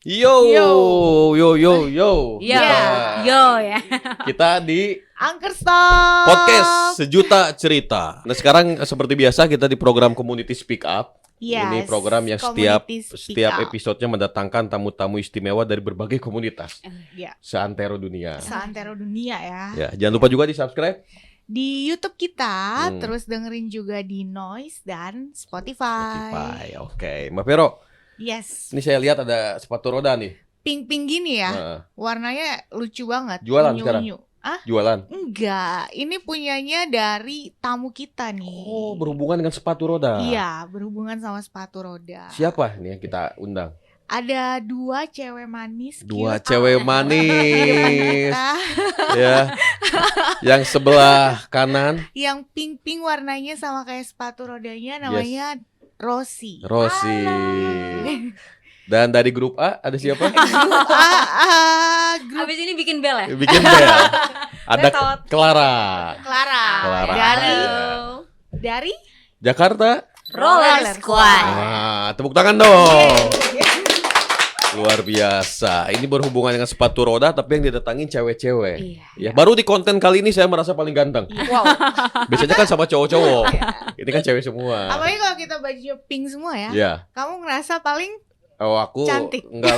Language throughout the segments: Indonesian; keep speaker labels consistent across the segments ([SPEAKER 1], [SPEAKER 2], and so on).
[SPEAKER 1] Yo,
[SPEAKER 2] Yo.
[SPEAKER 1] yo, yo, yo.
[SPEAKER 2] Ya.
[SPEAKER 1] Kita di
[SPEAKER 2] Angker Stop
[SPEAKER 1] podcast Sejuta Cerita. Nah sekarang seperti biasa kita di program Community Speak Up. Ini program yang setiap episodenya mendatangkan tamu-tamu istimewa dari berbagai komunitas seantero dunia.
[SPEAKER 2] Seantero dunia ya.
[SPEAKER 1] Ya, jangan lupa juga di subscribe
[SPEAKER 2] Di YouTube kita, terus dengerin juga di Noise dan Spotify.
[SPEAKER 1] Oke, Mbak Vero.
[SPEAKER 2] Yes.
[SPEAKER 1] Ini saya lihat ada sepatu roda nih.
[SPEAKER 2] Pink-pink gini ya. Warnanya lucu banget.
[SPEAKER 1] Jualan
[SPEAKER 2] unyu-unyu.
[SPEAKER 1] sekarang?
[SPEAKER 2] Ah?
[SPEAKER 1] Jualan?
[SPEAKER 2] Enggak, ini punyanya dari tamu kita nih.
[SPEAKER 1] Oh, berhubungan dengan sepatu roda.
[SPEAKER 2] Iya, berhubungan sama sepatu roda.
[SPEAKER 1] Siapa nih yang kita undang?
[SPEAKER 2] Ada dua cewek manis.
[SPEAKER 1] Dua
[SPEAKER 2] cute.
[SPEAKER 1] cewek manis.
[SPEAKER 2] Kita.
[SPEAKER 1] Ya. Yang sebelah kanan
[SPEAKER 2] Yang pink-pink warnanya sama kayak sepatu rodanya, namanya Rosi.
[SPEAKER 1] Rosi. Dan dari grup A ada siapa?
[SPEAKER 2] Grup
[SPEAKER 3] Abis ini bikin bel ya?
[SPEAKER 1] Bikin bel. Ada
[SPEAKER 3] Betot.
[SPEAKER 1] Clara.
[SPEAKER 2] Clara. Dari
[SPEAKER 1] Jakarta.
[SPEAKER 3] Roller Squad.
[SPEAKER 1] Nah, tepuk tangan dong. Luar biasa. Ini berhubungan dengan sepatu roda tapi yang didatangin cewek-cewek. Ya, baru di konten kali ini saya merasa paling ganteng.
[SPEAKER 2] Wow.
[SPEAKER 1] Biasanya kan sama cowok-cowok. Ini kan cewek semua.
[SPEAKER 2] Apalagi kalau kita baju pink semua ya.
[SPEAKER 1] Ya.
[SPEAKER 2] Kamu ngerasa paling
[SPEAKER 1] Oh, aku
[SPEAKER 2] cantik.
[SPEAKER 1] enggak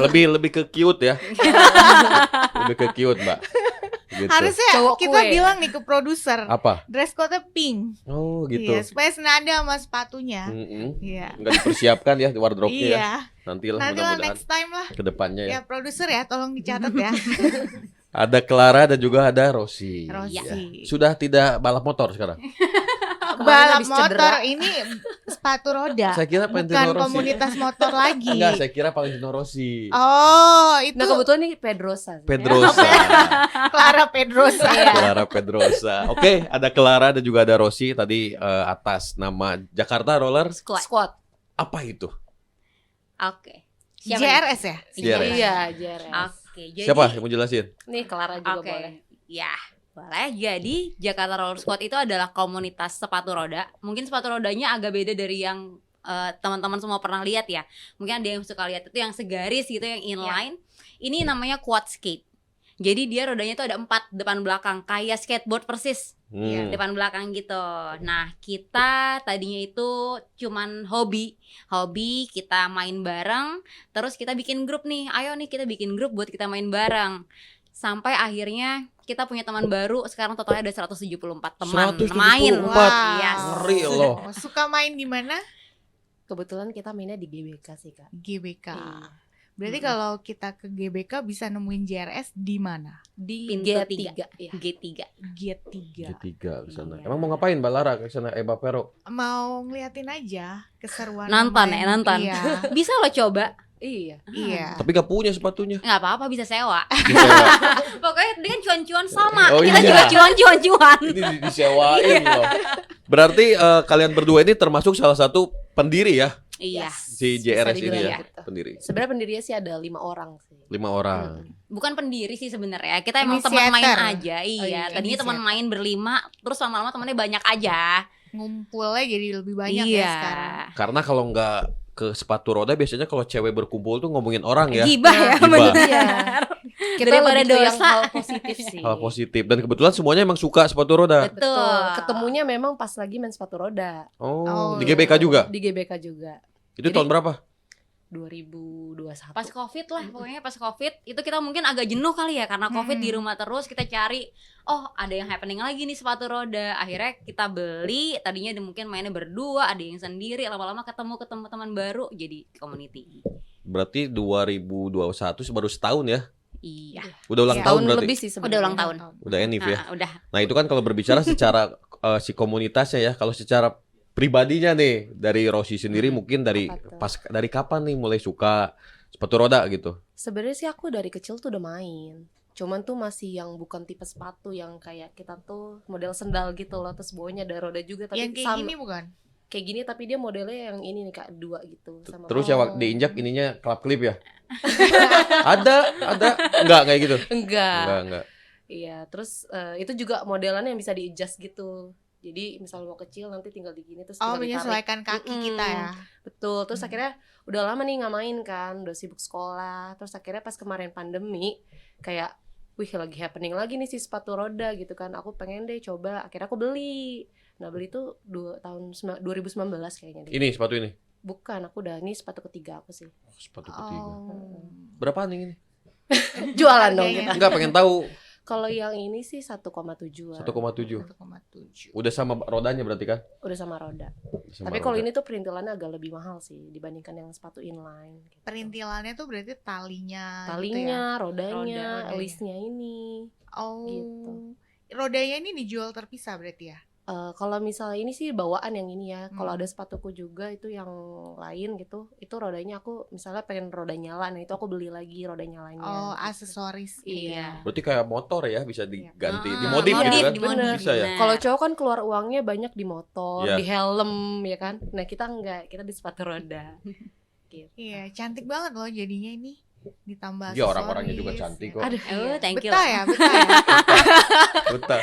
[SPEAKER 1] lebih ke cute ya. Lebih ke cute, Mbak. Gitu.
[SPEAKER 2] harusnya
[SPEAKER 3] Cowok
[SPEAKER 2] kita
[SPEAKER 3] kue.
[SPEAKER 2] bilang nih ke produser.
[SPEAKER 1] Apa?
[SPEAKER 2] Dress code-nya pink.
[SPEAKER 1] Oh, gitu.
[SPEAKER 2] Iya, supaya senada sama sepatunya.
[SPEAKER 1] Mm-mm.
[SPEAKER 2] Iya.
[SPEAKER 1] Enggak dipersiapkan ya di wardrobe-nya ya.
[SPEAKER 2] Iya.
[SPEAKER 1] Nantilah
[SPEAKER 2] Nanti lah
[SPEAKER 1] mudah-mudahan
[SPEAKER 2] next time lah.
[SPEAKER 1] ke depannya ya.
[SPEAKER 2] Ya produser ya, tolong dicatat ya.
[SPEAKER 1] Ada Clara dan juga ada Rosi.
[SPEAKER 2] Rosi.
[SPEAKER 1] Ya. Sudah tidak balap motor sekarang.
[SPEAKER 2] Balap
[SPEAKER 3] habis
[SPEAKER 2] motor
[SPEAKER 3] cedera.
[SPEAKER 2] ini sepatu roda.
[SPEAKER 1] Saya kira
[SPEAKER 2] Bukan
[SPEAKER 1] Valentino Rossi.
[SPEAKER 2] komunitas motor lagi.
[SPEAKER 1] Enggak, saya kira Valentino Rossi.
[SPEAKER 2] Oh, itu
[SPEAKER 3] Nah kebetulan nih Pedrosa.
[SPEAKER 1] Pedrosa.
[SPEAKER 2] Clara Pedrosa.
[SPEAKER 1] Clara Pedrosa. Oke, ada Clara dan juga ada Rosi tadi atas nama Jakarta Roller.
[SPEAKER 3] Squad.
[SPEAKER 1] Apa itu?
[SPEAKER 3] Oke.
[SPEAKER 2] JRS ya?
[SPEAKER 1] JRS.
[SPEAKER 3] Iya, JRS.
[SPEAKER 2] Oke, jadi
[SPEAKER 1] Siapa yang mau jelasin?
[SPEAKER 3] Nih Clara juga
[SPEAKER 4] Oke,
[SPEAKER 3] boleh.
[SPEAKER 4] ya boleh. Jadi Jakarta Roller Squad itu adalah komunitas sepatu roda. Mungkin sepatu rodanya agak beda dari yang teman-teman semua pernah lihat ya. Mungkin ada yang suka lihat itu yang segaris gitu, yang inline. Ini namanya quad skate. Jadi dia rodanya itu ada 4 depan belakang, kayak skateboard persis. Depan belakang gitu. Nah, kita tadinya itu cuman hobi kita main bareng. Terus kita bikin grup nih. Ayo nih kita bikin grup buat kita main bareng. Sampai akhirnya kita punya teman baru. Sekarang totalnya ada 174 teman
[SPEAKER 1] 174.
[SPEAKER 4] main.
[SPEAKER 2] Wow.
[SPEAKER 4] Yes.
[SPEAKER 1] Ngeri loh.
[SPEAKER 2] Suka main di mana?
[SPEAKER 3] Kebetulan kita mainnya di GBK sih Kak.
[SPEAKER 2] GBK.
[SPEAKER 3] Iya.
[SPEAKER 2] Berarti kalau kita ke GBK bisa nemuin JRS di mana?
[SPEAKER 3] Di
[SPEAKER 4] Pintu
[SPEAKER 3] G3.
[SPEAKER 4] 3.
[SPEAKER 3] Iya.
[SPEAKER 4] G3.
[SPEAKER 2] G3.
[SPEAKER 1] Ketiga ke sana.
[SPEAKER 4] Iya.
[SPEAKER 1] Emang mau ngapain Mbak Lara ke sana? Mbak Vero?
[SPEAKER 2] Mau ngeliatin aja keseruan.
[SPEAKER 4] Nonton
[SPEAKER 2] main.
[SPEAKER 4] ya, nonton.
[SPEAKER 2] Iya.
[SPEAKER 4] Bisa lo coba.
[SPEAKER 3] Iya.
[SPEAKER 2] Iya.
[SPEAKER 1] Tapi gak punya sepatunya.
[SPEAKER 4] Nggak apa-apa, bisa sewa.
[SPEAKER 1] Disewa.
[SPEAKER 4] Pokoknya dengan cuan-cuan sama.
[SPEAKER 1] Oh,
[SPEAKER 4] Kita
[SPEAKER 1] iya.
[SPEAKER 4] juga cuan-cuan.
[SPEAKER 1] Ini disewain loh. Berarti kalian berdua ini termasuk salah satu pendiri ya?
[SPEAKER 4] Iya.
[SPEAKER 1] Si
[SPEAKER 3] Bisa
[SPEAKER 1] JRS ini
[SPEAKER 3] dibilang
[SPEAKER 1] ya?
[SPEAKER 3] gitu.
[SPEAKER 1] Pendiri.
[SPEAKER 3] Sebenarnya pendirinya sih ada 5 orang sih.
[SPEAKER 1] 5 orang.
[SPEAKER 4] Bukan pendiri sih sebenarnya. Kita emang teman main
[SPEAKER 2] Inisiator.
[SPEAKER 4] aja. Iya,
[SPEAKER 3] iya,
[SPEAKER 4] tadinya teman
[SPEAKER 2] inisiator.
[SPEAKER 4] main berlima, terus lama-lama temannya banyak aja.
[SPEAKER 2] Ngumpulnya jadi lebih banyak
[SPEAKER 4] iya.
[SPEAKER 2] ya sekarang.
[SPEAKER 1] Karena kalau nggak ke sepatu roda biasanya kalau cewek berkumpul tuh ngomongin orang ya.
[SPEAKER 4] Gibah ya,
[SPEAKER 1] Gibah.
[SPEAKER 4] bener.
[SPEAKER 3] Iya. Kita
[SPEAKER 4] Daripada
[SPEAKER 3] lebih ke yang
[SPEAKER 4] dosa.
[SPEAKER 3] hal positif sih.
[SPEAKER 1] Hal positif. Dan kebetulan semuanya emang suka sepatu roda.
[SPEAKER 4] Betul.
[SPEAKER 3] Ketemunya memang pas lagi main sepatu roda.
[SPEAKER 1] Oh,
[SPEAKER 2] Oh.
[SPEAKER 1] di GBK juga?
[SPEAKER 3] Di GBK juga.
[SPEAKER 1] Itu
[SPEAKER 3] Jadi-
[SPEAKER 1] tahun berapa?
[SPEAKER 3] 2021.
[SPEAKER 4] Pas Covid lah, pokoknya pas Covid itu kita mungkin agak jenuh kali ya karena Covid di rumah terus, kita cari oh ada yang happening lagi nih sepatu roda. Akhirnya kita beli, tadinya mungkin mainnya berdua, ada yang sendiri, lama-lama ketemu teman baru jadi community.
[SPEAKER 1] Berarti 2021 baru setahun ya?
[SPEAKER 4] Iya.
[SPEAKER 1] Udah ulang
[SPEAKER 2] Iya.
[SPEAKER 1] tahun
[SPEAKER 3] Tahun
[SPEAKER 1] berarti?
[SPEAKER 3] lebih sih sebenarnya.
[SPEAKER 4] Udah ulang tahun.
[SPEAKER 1] Udah enif ya?
[SPEAKER 4] Udah.
[SPEAKER 1] Nah itu kan kalau berbicara secara si komunitasnya ya. Kalau secara pribadinya nih dari Rosi sendiri mungkin dari
[SPEAKER 3] Apa tuh?
[SPEAKER 1] pas dari kapan nih mulai suka sepatu roda gitu?
[SPEAKER 3] Sebenarnya sih aku dari kecil tuh udah main. Cuman tuh masih yang bukan tipe sepatu yang kayak kita tuh model sendal gitu loh, terus bawahnya ada roda juga tapi
[SPEAKER 2] Yang kayak
[SPEAKER 3] sama
[SPEAKER 2] gini bukan?
[SPEAKER 3] kayak gini tapi dia modelnya yang ini nih Kak, 2 gitu sama.
[SPEAKER 1] Terus yang diinjak ininya klap klip ya? ada enggak kayak gitu?
[SPEAKER 3] Enggak.
[SPEAKER 1] Enggak.
[SPEAKER 3] Iya, terus itu juga modelannya yang bisa di-adjust gitu. Jadi misal mau kecil nanti tinggal digini terus tinggal ditarik.
[SPEAKER 2] Menyesuaikan kaki kita ya.
[SPEAKER 3] Betul. Terus akhirnya udah lama nih nggak main kan, udah sibuk sekolah. Terus akhirnya pas kemarin pandemi kayak wih lagi happening lagi nih si sepatu roda gitu kan. Aku pengen deh coba. Akhirnya aku beli. Nah beli tuh tahun 2019 kayaknya deh.
[SPEAKER 1] Ini sepatu ini.
[SPEAKER 3] Bukan, aku udah ini sepatu ketiga aku sih.
[SPEAKER 1] Sepatu ketiga.
[SPEAKER 2] Berapa?
[SPEAKER 1] Berapaan ini?
[SPEAKER 3] Jualan dong
[SPEAKER 2] Harganya.
[SPEAKER 3] kita.
[SPEAKER 1] Enggak, pengen tahu.
[SPEAKER 3] Kalau yang ini sih 1,7.
[SPEAKER 1] 1,7.
[SPEAKER 2] 1,7.
[SPEAKER 1] Udah sama rodanya berarti kan?
[SPEAKER 3] Udah sama roda.
[SPEAKER 1] Sama
[SPEAKER 3] Tapi kalau
[SPEAKER 1] roda.
[SPEAKER 3] ini tuh perintilannya agak lebih mahal sih dibandingkan yang sepatu inline. Gitu.
[SPEAKER 2] Perintilannya tuh berarti talinya gitu ya?
[SPEAKER 3] Talinya, rodanya,
[SPEAKER 2] Rodanya.
[SPEAKER 3] alisnya ini.
[SPEAKER 2] Oh.
[SPEAKER 3] Gitu.
[SPEAKER 2] Rodanya ini dijual terpisah berarti ya?
[SPEAKER 3] Kalau misalnya ini sih bawaan yang ini ya. Kalau
[SPEAKER 2] Hmm.
[SPEAKER 3] ada sepatuku juga itu yang lain gitu, itu rodanya aku misalnya pengen roda nyala, nah itu aku beli lagi roda nyalanya.
[SPEAKER 2] Oh,
[SPEAKER 3] gitu.
[SPEAKER 2] aksesoris.
[SPEAKER 3] Iya.
[SPEAKER 1] Berarti kayak motor ya, bisa diganti,
[SPEAKER 4] Ah,
[SPEAKER 1] dimodif gitu
[SPEAKER 3] modif,
[SPEAKER 1] kan?
[SPEAKER 3] dimodif.
[SPEAKER 1] Bisa ya.
[SPEAKER 4] Bener.
[SPEAKER 3] Kalau cowok kan keluar uangnya banyak di motor,
[SPEAKER 1] Iya.
[SPEAKER 3] di helm ya kan. Nah kita enggak, kita di sepatu roda. Gitu.
[SPEAKER 2] Iya, cantik banget loh jadinya ini. Ditambah
[SPEAKER 1] Iya, orang-orangnya juga
[SPEAKER 2] aksesoris,
[SPEAKER 1] cantik
[SPEAKER 2] ya.
[SPEAKER 1] kok.
[SPEAKER 3] Aduh,
[SPEAKER 4] Oh,
[SPEAKER 3] iya.
[SPEAKER 4] thank you.
[SPEAKER 2] Betah ya, betah ya.
[SPEAKER 1] Betul.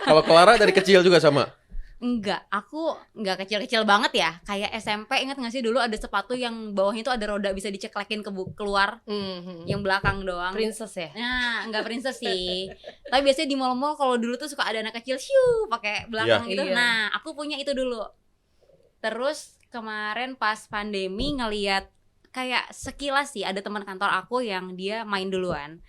[SPEAKER 1] Kalau Clara dari kecil juga sama.
[SPEAKER 4] Enggak, aku enggak kecil-kecil banget ya. Kayak SMP, ingat gak sih dulu ada sepatu yang bawahnya itu ada roda bisa diceklekin keluar,
[SPEAKER 3] Mhm.
[SPEAKER 4] yang belakang doang.
[SPEAKER 3] Princess ya.
[SPEAKER 4] Nah, enggak princess sih. Tapi biasanya di mall-mall kalau dulu tuh suka ada anak kecil shoo pakai belakang
[SPEAKER 3] Iya.
[SPEAKER 4] gitu.
[SPEAKER 3] Iya.
[SPEAKER 4] Nah, aku punya itu dulu. Terus kemarin pas pandemi ngeliat kayak sekilas sih ada teman kantor aku yang dia main duluan.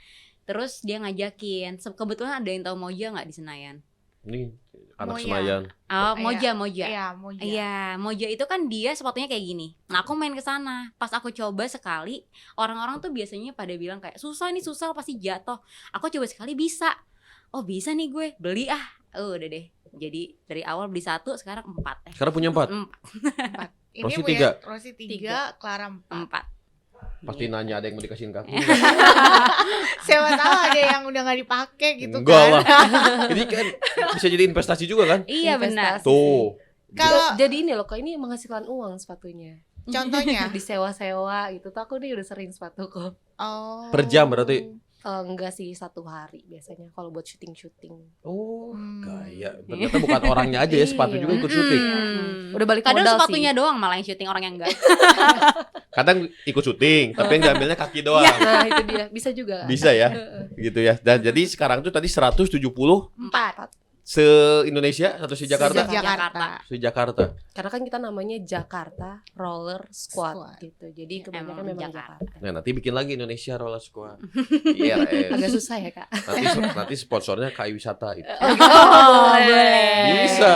[SPEAKER 4] Terus dia ngajakin. Kebetulan ada yang tahu Moja nggak di Senayan?
[SPEAKER 1] Ini anak
[SPEAKER 2] Moya.
[SPEAKER 1] Senayan.
[SPEAKER 4] Oh,
[SPEAKER 2] Iya.
[SPEAKER 4] Moja.
[SPEAKER 2] Iya, Moja.
[SPEAKER 4] Iya, Moja itu kan dia sepatunya kayak gini. Nah, aku main ke sana. Pas aku coba sekali, orang-orang tuh biasanya pada bilang kayak susah pasti jatuh. Aku coba sekali bisa. Oh, bisa nih gue. Beli ah. Udah deh. Jadi dari awal beli 1, sekarang 4 ya.
[SPEAKER 1] Sekarang punya 4.
[SPEAKER 4] 4.
[SPEAKER 2] Ini
[SPEAKER 1] Rosi
[SPEAKER 2] Bu,
[SPEAKER 1] 3.
[SPEAKER 2] ya, Rosi 3, Clara 4.
[SPEAKER 4] 4.
[SPEAKER 1] Pasti nanya ada yang mau dikasihin ke aku.
[SPEAKER 2] Siapa tahu ada yang udah gak dipakai gitu
[SPEAKER 1] Enggak
[SPEAKER 2] kan.
[SPEAKER 1] lah. Ini kan bisa jadi investasi juga kan?
[SPEAKER 4] Iya benar.
[SPEAKER 3] Investasi.
[SPEAKER 1] Tuh.
[SPEAKER 2] Kalau
[SPEAKER 3] Jadi ini loh, kok ini menghasilkan uang sepatunya.
[SPEAKER 2] contohnya,
[SPEAKER 3] Disewa-sewa gitu tuh aku nih udah sering sepatuku.
[SPEAKER 2] oh.
[SPEAKER 1] Per jam berarti?
[SPEAKER 3] Enggak sih 1 hari biasanya kalau buat syuting-syuting.
[SPEAKER 1] Oh,
[SPEAKER 2] Hmm.
[SPEAKER 1] gaya. Ternyata bukan orangnya aja ya, sepatu juga ikut syuting.
[SPEAKER 3] Udah balik
[SPEAKER 4] Kadang
[SPEAKER 3] modal
[SPEAKER 4] sepatunya
[SPEAKER 3] sih.
[SPEAKER 4] doang malah yang syuting, orang yang enggak.
[SPEAKER 1] Kadang ikut syuting, tapi yang diambilnya kaki doang.
[SPEAKER 3] Nah itu dia, bisa juga.
[SPEAKER 1] Bisa ya, gitu ya. Dan jadi sekarang tuh tadi 170
[SPEAKER 2] 4
[SPEAKER 1] se-Indonesia atau se-Jakarta?
[SPEAKER 2] Jakarta.
[SPEAKER 1] Se-Jakarta.
[SPEAKER 3] Karena kan kita namanya Jakarta Roller Squad,
[SPEAKER 2] Squad.
[SPEAKER 3] gitu. Jadi kebanyakan
[SPEAKER 4] Emang
[SPEAKER 3] memang
[SPEAKER 4] Jakarta.
[SPEAKER 3] Jakarta.
[SPEAKER 1] Nah, nanti bikin lagi Indonesia Roller Squad. IRS.
[SPEAKER 3] Agak susah ya kak.
[SPEAKER 1] Nanti sponsornya KAI Wisata itu.
[SPEAKER 4] Oh, boleh.
[SPEAKER 1] Bisa.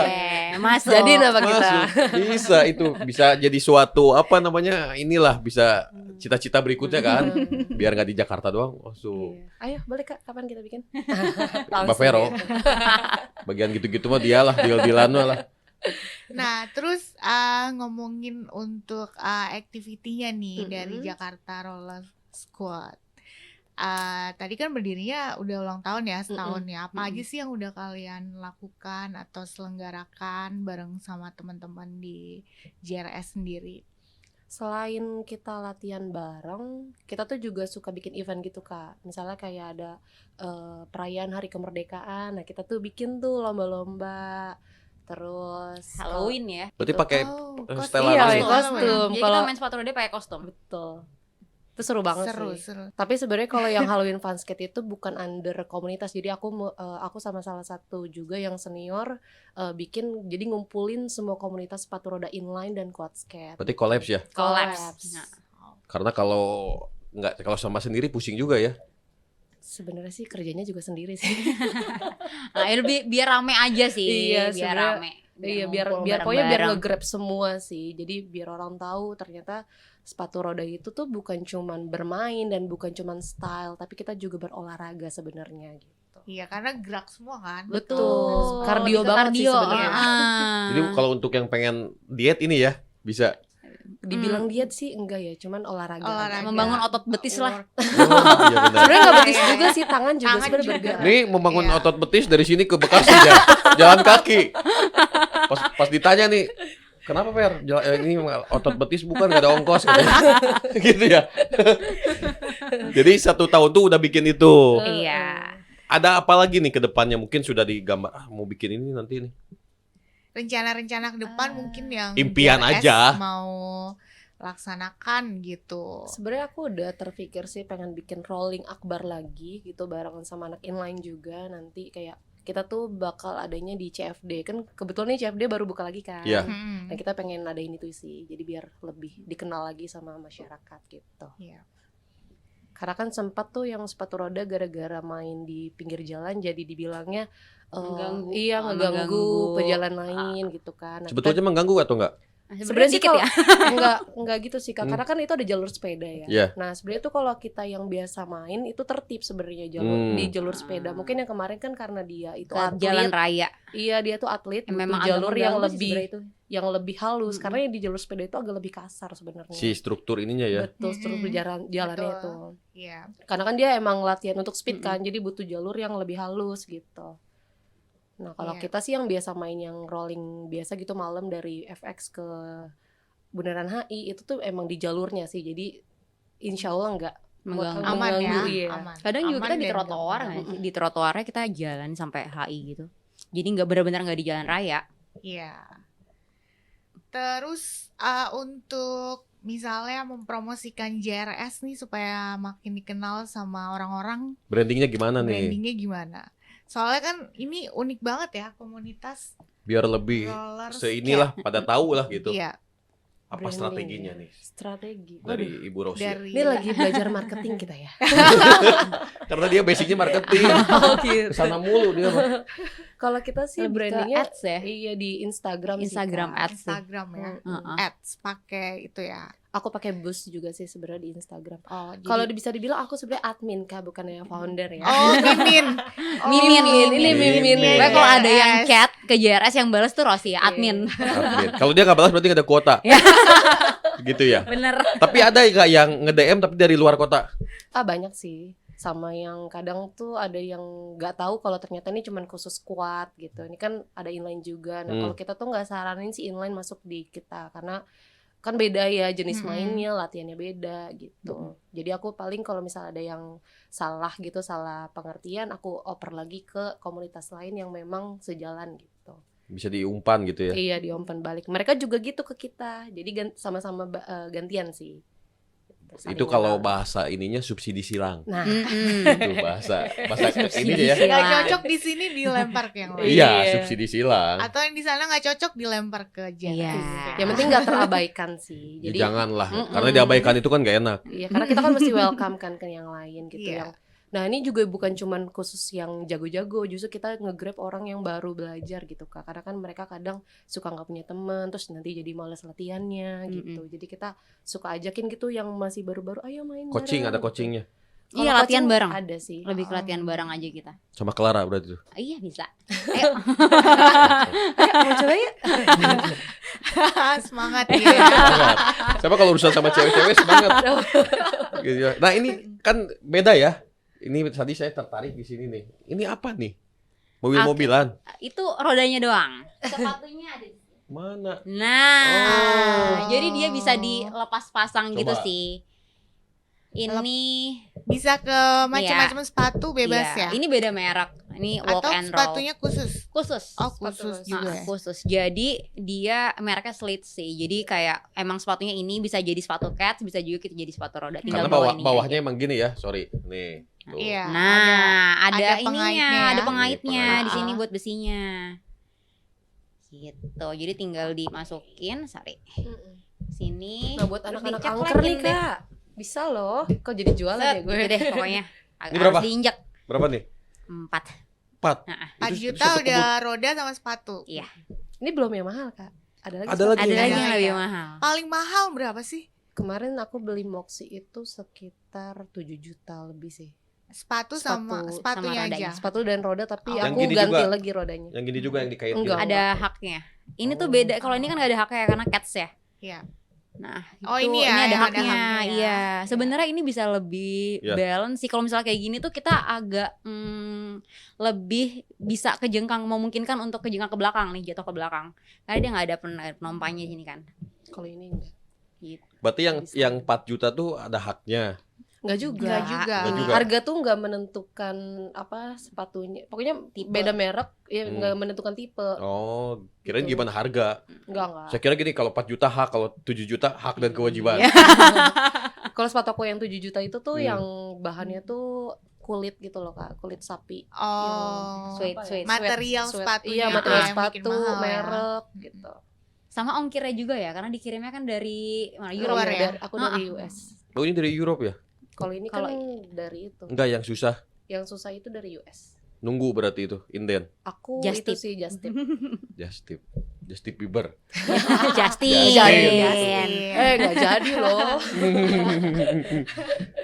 [SPEAKER 4] Masuk.
[SPEAKER 3] Jadi apa kita?
[SPEAKER 1] Masuk. Bisa itu, bisa jadi suatu apa namanya? Inilah bisa cita-cita berikutnya kan. Biar nggak di Jakarta doang.
[SPEAKER 3] Iya. Ayo boleh kak, kapan kita bikin?
[SPEAKER 1] Mbak Vero. Bagian gitu-gitu mah dialah, deal-dealan mah lah.
[SPEAKER 2] Nah, terus ngomongin untuk activity-nya nih dari Jakarta Roller Squad. Tadi kan berdirinya udah ulang tahun ya, setahun ya. Apa aja sih yang udah kalian lakukan atau selenggarakan bareng sama teman-teman di JRS sendiri?
[SPEAKER 3] Selain kita latihan bareng, kita tuh juga suka bikin event gitu kak. Misalnya kayak ada perayaan Hari Kemerdekaan, nah kita tuh bikin tuh lomba-lomba. Terus
[SPEAKER 4] Halloween ya.
[SPEAKER 1] Berarti pakai
[SPEAKER 2] kostum.
[SPEAKER 1] setelan
[SPEAKER 3] Iya,
[SPEAKER 1] aja.
[SPEAKER 3] kostum.
[SPEAKER 4] Jadi
[SPEAKER 3] Kalau-
[SPEAKER 4] kita main sepatu roda pakai kostum.
[SPEAKER 3] betul. Itu seru banget
[SPEAKER 2] Seru,
[SPEAKER 3] sih.
[SPEAKER 2] seru.
[SPEAKER 3] Tapi sebenarnya kalau yang Halloween Fun Skate itu bukan under komunitas. Jadi aku sama salah satu juga yang senior bikin, jadi ngumpulin semua komunitas sepatu roda inline dan quad skate.
[SPEAKER 1] Berarti collabs ya.
[SPEAKER 4] Collabs. Nah.
[SPEAKER 1] Karena kalau sama sendiri pusing juga ya.
[SPEAKER 3] Sebenarnya sih kerjanya juga sendiri sih.
[SPEAKER 4] Nah, itu biar rame aja sih.
[SPEAKER 3] Iya,
[SPEAKER 4] biar
[SPEAKER 3] sebenarnya-
[SPEAKER 4] rame.
[SPEAKER 3] Iya, biar
[SPEAKER 4] ngumpul
[SPEAKER 3] pokoknya biar
[SPEAKER 4] bareng-bareng.
[SPEAKER 3] nge-grab semua sih. Jadi biar orang tahu ternyata sepatu roda itu tuh bukan cuman bermain dan bukan cuman style, tapi kita juga berolahraga sebenarnya gitu.
[SPEAKER 2] Iya, karena gerak semua kan.
[SPEAKER 3] Betul.
[SPEAKER 4] Oh,
[SPEAKER 3] Kardio
[SPEAKER 4] lebih ke
[SPEAKER 3] banget sih
[SPEAKER 4] kardio.
[SPEAKER 3] sebenarnya.
[SPEAKER 4] Ah.
[SPEAKER 1] Jadi kalau untuk yang pengen diet ini ya bisa.
[SPEAKER 3] Dibilang diet sih enggak ya, cuman olahraga.
[SPEAKER 2] Olahraga.
[SPEAKER 4] Membangun otot betis lah.
[SPEAKER 1] Oh, iya benar.
[SPEAKER 3] Sebenarnya nggak betis
[SPEAKER 2] Iya,
[SPEAKER 3] juga sih, tangan juga
[SPEAKER 2] Tangan
[SPEAKER 3] sebenarnya
[SPEAKER 2] juga.
[SPEAKER 3] bergerak.
[SPEAKER 1] Nih membangun
[SPEAKER 2] Iya.
[SPEAKER 1] otot betis dari sini ke Bekasi jalan kaki. Pas ditanya nih, kenapa Per? Ini otot betis bukan, gak ada ongkos katanya. Gitu ya. Jadi 1 tahun tuh udah bikin itu.
[SPEAKER 4] Iya.
[SPEAKER 1] Ada apa lagi nih ke depannya? Mungkin sudah digambar, mau bikin ini nanti nih.
[SPEAKER 2] rencana-rencana ke depan mungkin yang
[SPEAKER 1] Impian
[SPEAKER 2] JRS
[SPEAKER 1] aja.
[SPEAKER 2] mau laksanakan gitu.
[SPEAKER 3] Sebenarnya aku udah terpikir sih pengen bikin rolling akbar lagi gitu barengan sama anak inline juga nanti kayak kita tuh bakal adanya di CFD kan kebetulan nih CFD baru buka lagi kan.
[SPEAKER 1] Iya.
[SPEAKER 3] Nah kita pengen adain itu sih jadi biar lebih dikenal lagi sama masyarakat gitu.
[SPEAKER 2] Iya.
[SPEAKER 3] Karena kan sempat tuh yang sepatu roda gara-gara main di pinggir jalan jadi dibilangnya
[SPEAKER 4] Mengganggu.
[SPEAKER 3] iya
[SPEAKER 4] Oh,
[SPEAKER 3] ngeganggu
[SPEAKER 4] mengganggu.
[SPEAKER 3] pejalan lain gitu kan. Nah,
[SPEAKER 1] Sebetulnya mengganggu atau enggak?
[SPEAKER 3] sebenarnya sih
[SPEAKER 4] dikit
[SPEAKER 3] kalau
[SPEAKER 4] ya.
[SPEAKER 3] enggak gitu sih Kak, karena kan itu ada jalur sepeda ya.
[SPEAKER 1] Iya.
[SPEAKER 3] Nah, sebenarnya tuh kalau kita yang biasa main itu tertib sebenarnya jalur di jalur sepeda. Mungkin yang kemarin kan karena dia itu
[SPEAKER 4] Ke
[SPEAKER 3] atlet.
[SPEAKER 4] jalan raya.
[SPEAKER 3] Iya, dia tuh atlet butuh
[SPEAKER 4] Memang
[SPEAKER 3] jalur
[SPEAKER 4] agak
[SPEAKER 3] yang
[SPEAKER 4] mengganggu sih
[SPEAKER 3] lebih
[SPEAKER 4] sebenarnya itu.
[SPEAKER 3] yang lebih halus karena yang di jalur sepeda itu agak lebih kasar sebenarnya.
[SPEAKER 1] Si struktur ininya ya.
[SPEAKER 3] Betul, struktur jalannya
[SPEAKER 2] Betul.
[SPEAKER 3] itu.
[SPEAKER 2] Iya.
[SPEAKER 3] Karena kan dia emang latihan untuk speed kan, jadi butuh jalur yang lebih halus gitu. Nah, kalau
[SPEAKER 2] Iya.
[SPEAKER 3] kita sih yang biasa main yang rolling biasa gitu malam dari FX ke Bundaran HI itu tuh emang di jalurnya sih. Jadi insya Allah nggak
[SPEAKER 4] Mengganggu.
[SPEAKER 3] bakal
[SPEAKER 2] Aman ya,
[SPEAKER 3] mengganggu, iya.
[SPEAKER 2] aman.
[SPEAKER 4] Kadang juga
[SPEAKER 2] Aman
[SPEAKER 4] kita di
[SPEAKER 2] dan
[SPEAKER 4] trotoar
[SPEAKER 2] gampang.
[SPEAKER 4] nggak sih? Di trotoarnya kita jalan sampai HI gitu. Jadi nggak benar-benar nggak di jalan raya.
[SPEAKER 2] Iya. Terus untuk misalnya mempromosikan JRS nih supaya makin dikenal sama orang-orang,
[SPEAKER 1] Brandingnya gimana nih?
[SPEAKER 2] brandingnya gimana? Soalnya kan ini unik banget ya komunitas
[SPEAKER 1] Biar lebih
[SPEAKER 2] roller
[SPEAKER 1] seinilah pada tahu lah gitu.
[SPEAKER 2] Iya,
[SPEAKER 1] Apa
[SPEAKER 3] Branding
[SPEAKER 1] strateginya
[SPEAKER 3] ya.
[SPEAKER 1] nih
[SPEAKER 3] Strategi.
[SPEAKER 1] dari
[SPEAKER 3] Waduh,
[SPEAKER 1] Ibu Rosia?
[SPEAKER 2] dari
[SPEAKER 3] ini lagi belajar marketing kita ya.
[SPEAKER 1] Karena dia basicnya marketing.
[SPEAKER 3] Oh gitu.
[SPEAKER 1] Kesana mulu dia mah.
[SPEAKER 3] Kalau kita sih
[SPEAKER 4] Lebih ke
[SPEAKER 3] brandingnya
[SPEAKER 4] ads ya.
[SPEAKER 3] iya di Instagram
[SPEAKER 4] Instagram
[SPEAKER 3] sih, Kak.
[SPEAKER 4] ads sih.
[SPEAKER 2] Instagram ya.
[SPEAKER 4] Heeh.
[SPEAKER 2] Ads pakai itu ya.
[SPEAKER 3] Aku pakai boost juga sih sebenarnya di Instagram.
[SPEAKER 2] Oh, jadi-
[SPEAKER 3] Kalau bisa dibilang aku sebenarnya admin Kak, bukan yang founder ya.
[SPEAKER 2] Oh, Mimin.
[SPEAKER 4] Mimin,
[SPEAKER 2] Oh,
[SPEAKER 4] Mimin.
[SPEAKER 3] Ini Mimin.
[SPEAKER 2] Iya,
[SPEAKER 4] Pokoknya kalau ada yang
[SPEAKER 2] JRS.
[SPEAKER 4] chat ke JRS yang balas tuh Rosi,
[SPEAKER 3] Iya.
[SPEAKER 4] admin.
[SPEAKER 1] Admin. Kalau dia nggak balas berarti nggak ada kuota. Gitu ya.
[SPEAKER 4] Bener.
[SPEAKER 1] Tapi ada nggak yang nge-DM tapi dari luar kota?
[SPEAKER 3] Banyak sih. Sama yang kadang tuh ada yang nggak tahu kalau ternyata ini cuman khusus squad gitu. Ini kan ada inline juga. Nah, kalau kita tuh nggak saranin si inline masuk di kita karena kan beda ya jenis mainnya, latihannya beda gitu. Jadi aku paling kalau misalnya ada yang salah gitu, salah pengertian, aku oper lagi ke komunitas lain yang memang sejalan gitu.
[SPEAKER 1] Bisa diumpan gitu ya.
[SPEAKER 3] Iya, diompan balik. Mereka juga gitu ke kita. Jadi sama-sama gantian sih.
[SPEAKER 1] Itu kalau bahasa ininya subsidi silang.
[SPEAKER 3] Nah,
[SPEAKER 1] Itu bahasa ini
[SPEAKER 4] Subsidi
[SPEAKER 1] ya.
[SPEAKER 4] silang.
[SPEAKER 2] Nggak cocok di sini dilempar ke yang lain.
[SPEAKER 1] Iya,
[SPEAKER 3] Iya.
[SPEAKER 1] subsidi silang.
[SPEAKER 2] Atau yang di sana nggak cocok dilempar ke JRS.
[SPEAKER 4] Iya.
[SPEAKER 3] yang penting nggak terabaikan sih.
[SPEAKER 1] Ya,
[SPEAKER 3] Jadi
[SPEAKER 1] janganlah, karena diabaikan itu kan gak enak.
[SPEAKER 3] iya, karena kita kan mesti welcome kan ke yang lain gitu
[SPEAKER 2] Iya.
[SPEAKER 3] yang. Nah, ini juga bukan cuman khusus yang jago-jago, justru kita nge-grab orang yang baru belajar gitu Kak. Karena kan mereka kadang suka nggak punya teman, terus nanti jadi malas latihannya gitu. Jadi kita suka ajakin gitu yang masih baru-baru, ayo main
[SPEAKER 1] Coaching,
[SPEAKER 3] bareng,
[SPEAKER 1] ada
[SPEAKER 3] gitu.
[SPEAKER 1] coachingnya.
[SPEAKER 3] Kalau
[SPEAKER 4] Iya, latihan
[SPEAKER 3] coaching
[SPEAKER 4] bareng.
[SPEAKER 3] Ada sih.
[SPEAKER 4] Lebih ke latihan bareng aja kita.
[SPEAKER 1] Sama Clara berarti tuh.
[SPEAKER 4] Iya bisa.
[SPEAKER 3] Mau coba ya?
[SPEAKER 2] Semangat ya.
[SPEAKER 1] Semangat. Siapa kalau urusan sama cewek-cewek semangat. Gitu ya. Nah, ini kan beda ya. Ini tadi saya tertarik di sini nih. Ini apa nih? Mobil-mobilan.
[SPEAKER 4] Itu rodanya doang. Sepatunya ada.
[SPEAKER 1] Mana?
[SPEAKER 4] Nah,
[SPEAKER 1] Oh.
[SPEAKER 4] jadi dia bisa dilepas pasang gitu
[SPEAKER 1] Coba.
[SPEAKER 4] sih. Ini
[SPEAKER 2] Bisa ke macam-macam sepatu bebas
[SPEAKER 4] iya,
[SPEAKER 2] ya.
[SPEAKER 4] Ini beda merek. Ini walk
[SPEAKER 2] Atau
[SPEAKER 4] and roll.
[SPEAKER 2] sepatunya khusus.
[SPEAKER 4] Khusus.
[SPEAKER 2] Oh,
[SPEAKER 3] Sepatu
[SPEAKER 2] khusus
[SPEAKER 3] khusus.
[SPEAKER 2] juga.
[SPEAKER 4] Nah, khusus. Jadi dia mereknya Slate sih. Jadi kayak emang sepatunya ini bisa jadi sepatu cats, bisa juga kita jadi sepatu roda. Tinggal
[SPEAKER 1] Karena
[SPEAKER 4] bawa ininya
[SPEAKER 1] bawahnya
[SPEAKER 4] aja.
[SPEAKER 1] emang gini ya. Sorry. Nih. Tuh.
[SPEAKER 2] Iya.
[SPEAKER 4] Nah, ada
[SPEAKER 2] ada
[SPEAKER 4] ininya,
[SPEAKER 2] pengaitnya ya.
[SPEAKER 4] ada pengaitnya
[SPEAKER 1] Ini
[SPEAKER 4] di sini
[SPEAKER 2] pengaitnya.
[SPEAKER 4] buat besinya. Gitu. Jadi tinggal dimasukin, sorry. Sini.
[SPEAKER 3] Nah, buat anak-anak
[SPEAKER 4] Dicek
[SPEAKER 3] angker nih
[SPEAKER 4] lagi deh.
[SPEAKER 3] Kak, bisa loh. Kok jadi jualan
[SPEAKER 4] Set,
[SPEAKER 3] ya gue?
[SPEAKER 4] gitu deh pokoknya.
[SPEAKER 1] Ini berapa?
[SPEAKER 4] Harus diinjak.
[SPEAKER 1] Berapa nih?
[SPEAKER 4] 4.
[SPEAKER 1] 4.
[SPEAKER 2] 4
[SPEAKER 1] Itu
[SPEAKER 2] juta
[SPEAKER 1] satu
[SPEAKER 2] udah roda sama sepatu.
[SPEAKER 4] Iya.
[SPEAKER 3] Ini belum yang mahal Kak. Ada lagi.
[SPEAKER 1] Ada
[SPEAKER 3] Kak?
[SPEAKER 1] lagi.
[SPEAKER 4] Ada
[SPEAKER 1] Iya,
[SPEAKER 4] lagi yang
[SPEAKER 2] iya.
[SPEAKER 4] lebih mahal.
[SPEAKER 2] Paling mahal berapa sih?
[SPEAKER 3] Kemarin aku beli Moxie itu sekitar 7 juta lebih sih.
[SPEAKER 2] Sepatu sama
[SPEAKER 3] Sepatu
[SPEAKER 2] sepatunya
[SPEAKER 4] sama
[SPEAKER 2] aja.
[SPEAKER 4] rodanya.
[SPEAKER 3] Sepatu dan roda tapi
[SPEAKER 2] Oh.
[SPEAKER 1] Yang
[SPEAKER 3] aku
[SPEAKER 1] gini
[SPEAKER 3] ganti
[SPEAKER 1] juga.
[SPEAKER 3] lagi rodanya.
[SPEAKER 1] Yang gini juga yang dikait
[SPEAKER 3] Enggak.
[SPEAKER 1] gitu.
[SPEAKER 4] Ada haknya. Ini tuh
[SPEAKER 3] Oh.
[SPEAKER 4] beda. Kalau ini kan gak ada haknya karena cats ya.
[SPEAKER 2] Iya.
[SPEAKER 4] Nah,
[SPEAKER 2] Oh,
[SPEAKER 4] itu,
[SPEAKER 2] ini ya,
[SPEAKER 4] ada
[SPEAKER 2] yang ada
[SPEAKER 4] haknya.
[SPEAKER 2] haknya ya.
[SPEAKER 4] Iya. Sebenarnya ini bisa lebih
[SPEAKER 1] Iya.
[SPEAKER 4] balance sih. Kalau misalnya kayak gini tuh kita agak lebih bisa kejengkang, memungkinkan untuk kejengkang ke belakang nih, jatuh ke belakang. Karena dia nggak ada penompangnya sini kan.
[SPEAKER 3] Kalau ini enggak.
[SPEAKER 4] Gitu.
[SPEAKER 1] Berarti yang
[SPEAKER 3] Bisa.
[SPEAKER 1] yang 4 juta tuh ada haknya.
[SPEAKER 3] Nggak juga.
[SPEAKER 2] Nggak juga.
[SPEAKER 1] Nggak juga.
[SPEAKER 3] Harga tuh nggak menentukan apa sepatunya. Pokoknya
[SPEAKER 4] Tipe.
[SPEAKER 3] beda merek, ya
[SPEAKER 1] Hmm.
[SPEAKER 3] nggak menentukan tipe.
[SPEAKER 1] Oh, kirain
[SPEAKER 3] Gitu.
[SPEAKER 1] gimana harga?
[SPEAKER 3] Enggak.
[SPEAKER 1] Saya kira gini, kalau 4 juta hak, kalau 7 juta hak dan kewajiban.
[SPEAKER 4] Iya.
[SPEAKER 3] Kalau sepatu aku yang 7 juta itu tuh
[SPEAKER 1] Hmm.
[SPEAKER 3] yang bahannya tuh kulit gitu loh Kak, kulit sapi.
[SPEAKER 2] Oh,
[SPEAKER 4] Sweet,
[SPEAKER 3] Apa ya?
[SPEAKER 4] sweet.
[SPEAKER 2] material
[SPEAKER 3] Sweat.
[SPEAKER 2] sepatunya.
[SPEAKER 3] Iya, material
[SPEAKER 2] yang bikin
[SPEAKER 3] sepatu,
[SPEAKER 2] mahal ya.
[SPEAKER 3] merek gitu.
[SPEAKER 4] Sama ongkirnya juga ya, karena dikirimnya kan dari mana? Europe
[SPEAKER 2] Luar
[SPEAKER 3] Iya,
[SPEAKER 2] ya?
[SPEAKER 3] aku dari US.
[SPEAKER 1] Oh, ini dari Europe ya?
[SPEAKER 3] Kalau ini
[SPEAKER 4] Kalau-
[SPEAKER 3] kan dari itu.
[SPEAKER 1] Enggak, yang susah.
[SPEAKER 3] Yang susah itu dari US.
[SPEAKER 1] Nunggu berarti itu, inden.
[SPEAKER 3] Aku
[SPEAKER 4] Just
[SPEAKER 3] itu
[SPEAKER 4] tip.
[SPEAKER 3] sih just tip.
[SPEAKER 1] Justin Bieber.
[SPEAKER 4] Justin.
[SPEAKER 1] Justin.
[SPEAKER 3] Nggak jadi loh.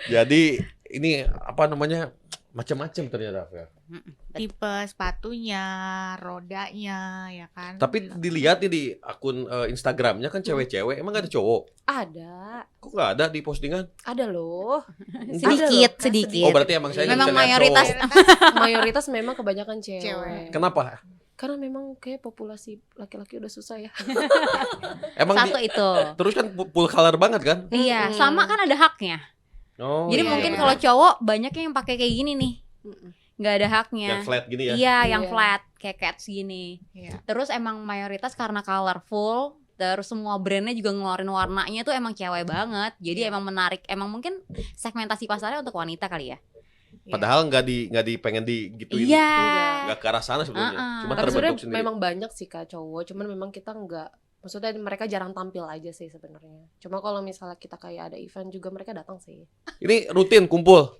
[SPEAKER 1] Jadi ini apa namanya, macam-macam ternyata ya.
[SPEAKER 2] Tipe sepatunya, rodanya, ya kan.
[SPEAKER 1] Tapi dilihat nih di akun Instagramnya kan cewek-cewek, emang gak ada cowok?
[SPEAKER 3] Ada.
[SPEAKER 1] Kok gak ada di postingan?
[SPEAKER 3] Ada loh.
[SPEAKER 4] Sedikit,
[SPEAKER 3] Ada loh,
[SPEAKER 4] sedikit.
[SPEAKER 1] Oh, berarti emang saya nggak
[SPEAKER 4] Memang
[SPEAKER 1] bisa lihat
[SPEAKER 4] mayoritas.
[SPEAKER 1] cowok.
[SPEAKER 3] Mayoritas memang kebanyakan cewek.
[SPEAKER 2] Cewek.
[SPEAKER 1] Kenapa?
[SPEAKER 3] Karena memang kayak populasi laki-laki udah susah ya.
[SPEAKER 1] Emang
[SPEAKER 4] Satu itu.
[SPEAKER 1] terus kan full color banget kan?
[SPEAKER 4] Iya,
[SPEAKER 3] Mm-mm.
[SPEAKER 4] sama kan ada haknya.
[SPEAKER 1] Oh,
[SPEAKER 4] Jadi
[SPEAKER 2] iya,
[SPEAKER 4] mungkin
[SPEAKER 2] iya.
[SPEAKER 4] kalau cowok banyak yang pakai kayak gini nih,
[SPEAKER 3] Mm-mm.
[SPEAKER 4] nggak ada haknya.
[SPEAKER 1] yang flat gini ya.
[SPEAKER 4] Iya, yang
[SPEAKER 3] Iya.
[SPEAKER 4] flat kayak cats gini.
[SPEAKER 2] Iya.
[SPEAKER 4] Terus emang mayoritas karena colorful, terus semua brandnya juga ngeluarin warnanya tuh emang cewek banget. Jadi
[SPEAKER 2] Iya.
[SPEAKER 4] emang menarik. Emang mungkin segmentasi pasarnya untuk wanita kali ya.
[SPEAKER 1] Padahal nggak di pengen digituin.
[SPEAKER 4] Iya.
[SPEAKER 1] Nggak ke arah sana sebetulnya. Cuma
[SPEAKER 3] Tapi
[SPEAKER 1] terbentuk
[SPEAKER 3] sebenarnya
[SPEAKER 1] sendiri.
[SPEAKER 3] memang banyak sih Kak cowok, cuman memang kita nggak, maksudnya mereka jarang tampil aja sih sebenarnya. Cuma kalau misalnya kita kayak ada event juga mereka datang sih.
[SPEAKER 1] Ini rutin kumpul.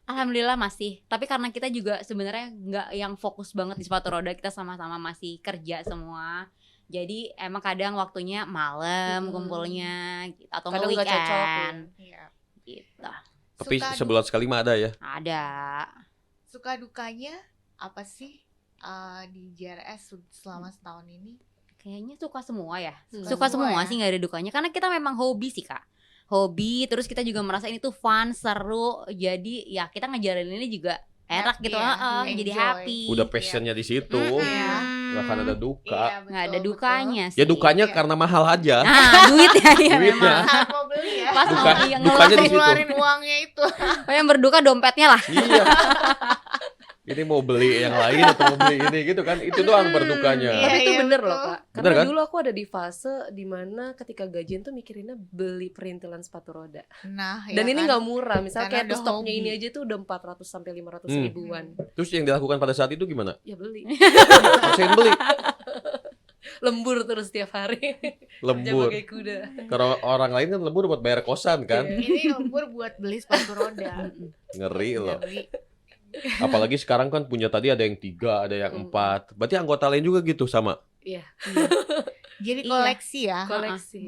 [SPEAKER 4] Alhamdulillah masih. Tapi karena kita juga sebenarnya nggak yang fokus banget di sepatu roda, kita sama-sama masih kerja semua. Jadi emang kadang waktunya malam kumpulnya gitu, atau
[SPEAKER 3] Kadang nggak cocok ya.
[SPEAKER 4] weekend
[SPEAKER 2] Iya.
[SPEAKER 4] gitu.
[SPEAKER 1] Tapi
[SPEAKER 2] Suka
[SPEAKER 1] sebulan sekali mah ada ya.
[SPEAKER 4] Ada.
[SPEAKER 2] Suka dukanya apa sih di JRS selama setahun ini?
[SPEAKER 4] Kayaknya suka semua ya.
[SPEAKER 3] Suka
[SPEAKER 4] Suka
[SPEAKER 2] semua
[SPEAKER 4] semua
[SPEAKER 2] ya.
[SPEAKER 4] sih, nggak ada dukanya. Karena kita memang hobi sih Kak. Hobi, terus kita juga merasa ini tuh fun, seru. Jadi ya kita ngejalanin ini juga enak
[SPEAKER 2] Happy
[SPEAKER 4] gitu.
[SPEAKER 2] ya,
[SPEAKER 4] Jadi
[SPEAKER 2] enjoy.
[SPEAKER 4] happy.
[SPEAKER 1] Udah passionnya di situ. Nggak akan ada duka.
[SPEAKER 2] Iya,
[SPEAKER 4] Nggak ada
[SPEAKER 2] betul,
[SPEAKER 4] dukanya sih.
[SPEAKER 1] Ya dukanya
[SPEAKER 2] Iya.
[SPEAKER 1] karena mahal aja.
[SPEAKER 4] Nah, duit ya, ya
[SPEAKER 1] Duitnya.
[SPEAKER 4] memang.
[SPEAKER 2] Saat mau beli ya.
[SPEAKER 4] Pas
[SPEAKER 1] Duka-
[SPEAKER 4] mau yang
[SPEAKER 1] dukanya di situ.
[SPEAKER 2] Ngeluarin uangnya itu.
[SPEAKER 4] yang berduka dompetnya lah.
[SPEAKER 1] Iya. Ini mau beli yang lain atau mau beli ini gitu kan? Itu doang berdukanya.
[SPEAKER 2] Iya,
[SPEAKER 3] Tapi itu
[SPEAKER 2] iya,
[SPEAKER 3] bener
[SPEAKER 2] betul.
[SPEAKER 3] loh Kak.
[SPEAKER 1] Bener
[SPEAKER 3] Karena
[SPEAKER 1] kan?
[SPEAKER 3] dulu aku ada di fase dimana ketika gajian tuh mikirinnya beli perintilan sepatu roda.
[SPEAKER 2] Nah,
[SPEAKER 3] Dan
[SPEAKER 2] ya
[SPEAKER 3] ini
[SPEAKER 2] kan?
[SPEAKER 3] nggak murah. Misalnya
[SPEAKER 2] Karena
[SPEAKER 3] kayak
[SPEAKER 2] udah
[SPEAKER 3] stoknya
[SPEAKER 2] hobi.
[SPEAKER 3] ini aja tuh udah 400 sampai 500
[SPEAKER 1] Hmm.
[SPEAKER 3] ribuan.
[SPEAKER 1] Terus yang dilakukan pada saat itu gimana?
[SPEAKER 3] Ya beli.
[SPEAKER 1] Maksain beli.
[SPEAKER 3] Lembur terus tiap hari. Kerja
[SPEAKER 1] Lembur.
[SPEAKER 3] pakai kuda.
[SPEAKER 1] Kalau orang lain kan lembur buat bayar kosan kan?
[SPEAKER 3] Iya.
[SPEAKER 2] Ini lembur buat beli sepatu roda.
[SPEAKER 1] Ngeri loh.
[SPEAKER 2] Ngeri.
[SPEAKER 1] Apalagi sekarang kan punya tadi ada yang 3, ada yang 4. Berarti anggota lain juga gitu sama.
[SPEAKER 3] Iya,
[SPEAKER 2] Jadi
[SPEAKER 4] Iya.
[SPEAKER 2] koleksi ya.
[SPEAKER 3] koleksi.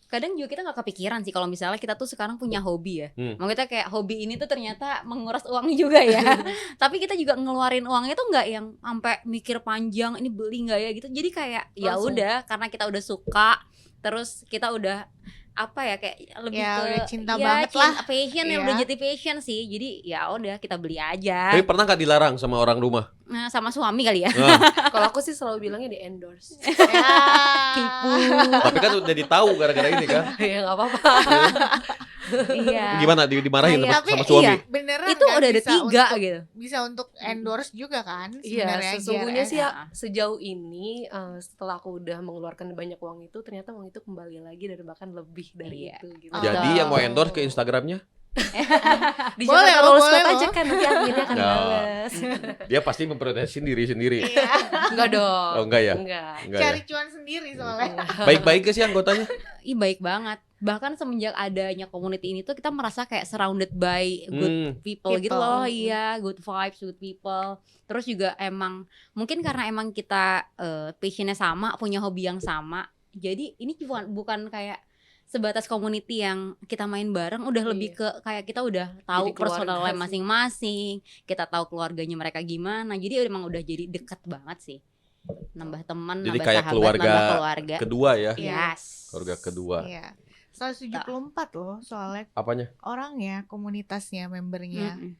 [SPEAKER 4] Kadang juga kita nggak kepikiran sih kalau misalnya kita tuh sekarang punya hobi ya. Mau kita kayak hobi ini tuh ternyata menguras uang juga ya. Tapi kita juga ngeluarin uangnya tuh nggak yang sampai mikir panjang ini beli nggak ya gitu. Jadi kayak ya
[SPEAKER 3] Langsung.
[SPEAKER 4] udah karena kita udah suka, terus kita udah apa ya kayak lebih
[SPEAKER 2] Ya,
[SPEAKER 4] ke
[SPEAKER 2] udah cinta banget lah.
[SPEAKER 4] passion yang
[SPEAKER 2] Iya.
[SPEAKER 4] udah jadi passion sih. Jadi ya udah kita beli aja.
[SPEAKER 1] Tapi pernah nggak dilarang sama orang rumah?
[SPEAKER 4] Nah, sama suami kali ya.
[SPEAKER 1] Nah,
[SPEAKER 3] Kalau aku sih selalu bilangnya di endorse.
[SPEAKER 2] Ya.
[SPEAKER 4] Tipu.
[SPEAKER 1] tapi kan udah ditahu gara-gara ini kan.
[SPEAKER 3] Ya nggak apa-apa.
[SPEAKER 4] Iya.
[SPEAKER 1] Gimana dimarahin
[SPEAKER 2] Kayak-
[SPEAKER 1] sama
[SPEAKER 2] tapi
[SPEAKER 1] suami?
[SPEAKER 4] iya.
[SPEAKER 2] Beneran
[SPEAKER 4] Itu
[SPEAKER 2] kan
[SPEAKER 4] udah ada
[SPEAKER 2] bisa
[SPEAKER 4] 3
[SPEAKER 2] untuk-
[SPEAKER 4] gitu.
[SPEAKER 2] Bisa untuk endorse juga kan
[SPEAKER 3] Iya,
[SPEAKER 2] sebenarnya
[SPEAKER 3] sesungguhnya
[SPEAKER 2] JRS.
[SPEAKER 3] sih ya,
[SPEAKER 4] ya.
[SPEAKER 3] sejauh ini setelah aku udah mengeluarkan banyak uang itu, ternyata uang itu kembali lagi dan bahkan lebih dari
[SPEAKER 4] Iya.
[SPEAKER 3] itu gitu.
[SPEAKER 2] Oh.
[SPEAKER 1] Jadi yang mau endorse ke Instagramnya,
[SPEAKER 3] Di
[SPEAKER 2] Boleh
[SPEAKER 3] Jakarta
[SPEAKER 2] loh,
[SPEAKER 3] Roller
[SPEAKER 2] boleh
[SPEAKER 3] Squad
[SPEAKER 2] loh.
[SPEAKER 3] aja kan nanti adminnya akan
[SPEAKER 1] Ya.
[SPEAKER 3] balas.
[SPEAKER 1] dia pasti memproteksi diri sendiri.
[SPEAKER 2] Iya.
[SPEAKER 3] Enggak dong.
[SPEAKER 1] Oh enggak ya?
[SPEAKER 3] Enggak.
[SPEAKER 1] Enggak
[SPEAKER 2] Cari
[SPEAKER 1] ya?
[SPEAKER 2] cuan sendiri soalnya.
[SPEAKER 1] Baik-baik ke sih anggotanya?
[SPEAKER 4] Ih baik banget. Bahkan semenjak adanya community ini tuh kita merasa kayak surrounded by good people gitu
[SPEAKER 2] People.
[SPEAKER 4] loh. Iya, good vibes, good people. Terus juga emang mungkin karena emang kita passionnya sama, punya hobi yang sama. Jadi ini bukan kayak sebatas community yang kita main bareng, udah
[SPEAKER 3] Iya.
[SPEAKER 4] lebih ke kayak kita udah tahu
[SPEAKER 3] Jadi keluarga
[SPEAKER 4] personal life
[SPEAKER 3] sih.
[SPEAKER 4] masing-masing, kita tahu keluarganya mereka gimana. Jadi emang udah jadi dekat banget sih. Nambah teman,
[SPEAKER 1] Jadi
[SPEAKER 4] nambah
[SPEAKER 1] kayak
[SPEAKER 4] sahabat,
[SPEAKER 1] keluarga
[SPEAKER 4] nambah keluarga.
[SPEAKER 1] Kedua ya,
[SPEAKER 4] Yes.
[SPEAKER 1] keluarga kedua.
[SPEAKER 2] Iya. 174 loh soalnya
[SPEAKER 1] Apanya?
[SPEAKER 2] orangnya, komunitasnya, membernya.
[SPEAKER 4] Mm-mm.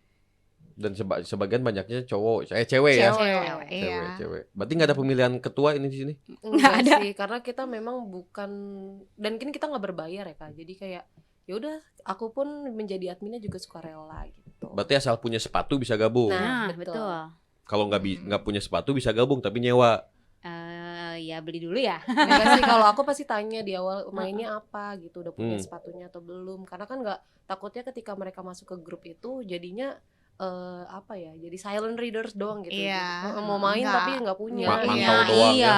[SPEAKER 1] Dan sebagian banyaknya cowok, cewek ya.
[SPEAKER 2] Cewek, iya.
[SPEAKER 1] Cewek. Berarti nggak ada pemilihan ketua ini di sini?
[SPEAKER 3] Enggak
[SPEAKER 4] ada.
[SPEAKER 3] sih, karena kita memang bukan, dan kan kita nggak berbayar ya Kak. Jadi kayak ya udah aku pun menjadi adminnya juga sukarela gitu.
[SPEAKER 1] Berarti asal punya sepatu bisa gabung.
[SPEAKER 3] Nah,
[SPEAKER 4] Nah,
[SPEAKER 3] betul.
[SPEAKER 4] betul.
[SPEAKER 1] Kalau nggak punya sepatu bisa gabung tapi nyewa.
[SPEAKER 4] Ya beli dulu ya.
[SPEAKER 3] Enggak sih, kalau aku pasti tanya di awal mainnya apa gitu, udah punya sepatunya atau belum, karena kan nggak, takutnya ketika mereka masuk ke grup itu jadinya apa ya, jadi silent readers doang gitu.
[SPEAKER 2] Iya.
[SPEAKER 3] Jadi, mau main tapi nggak punya.
[SPEAKER 1] Mantau doang ya.
[SPEAKER 4] Iya.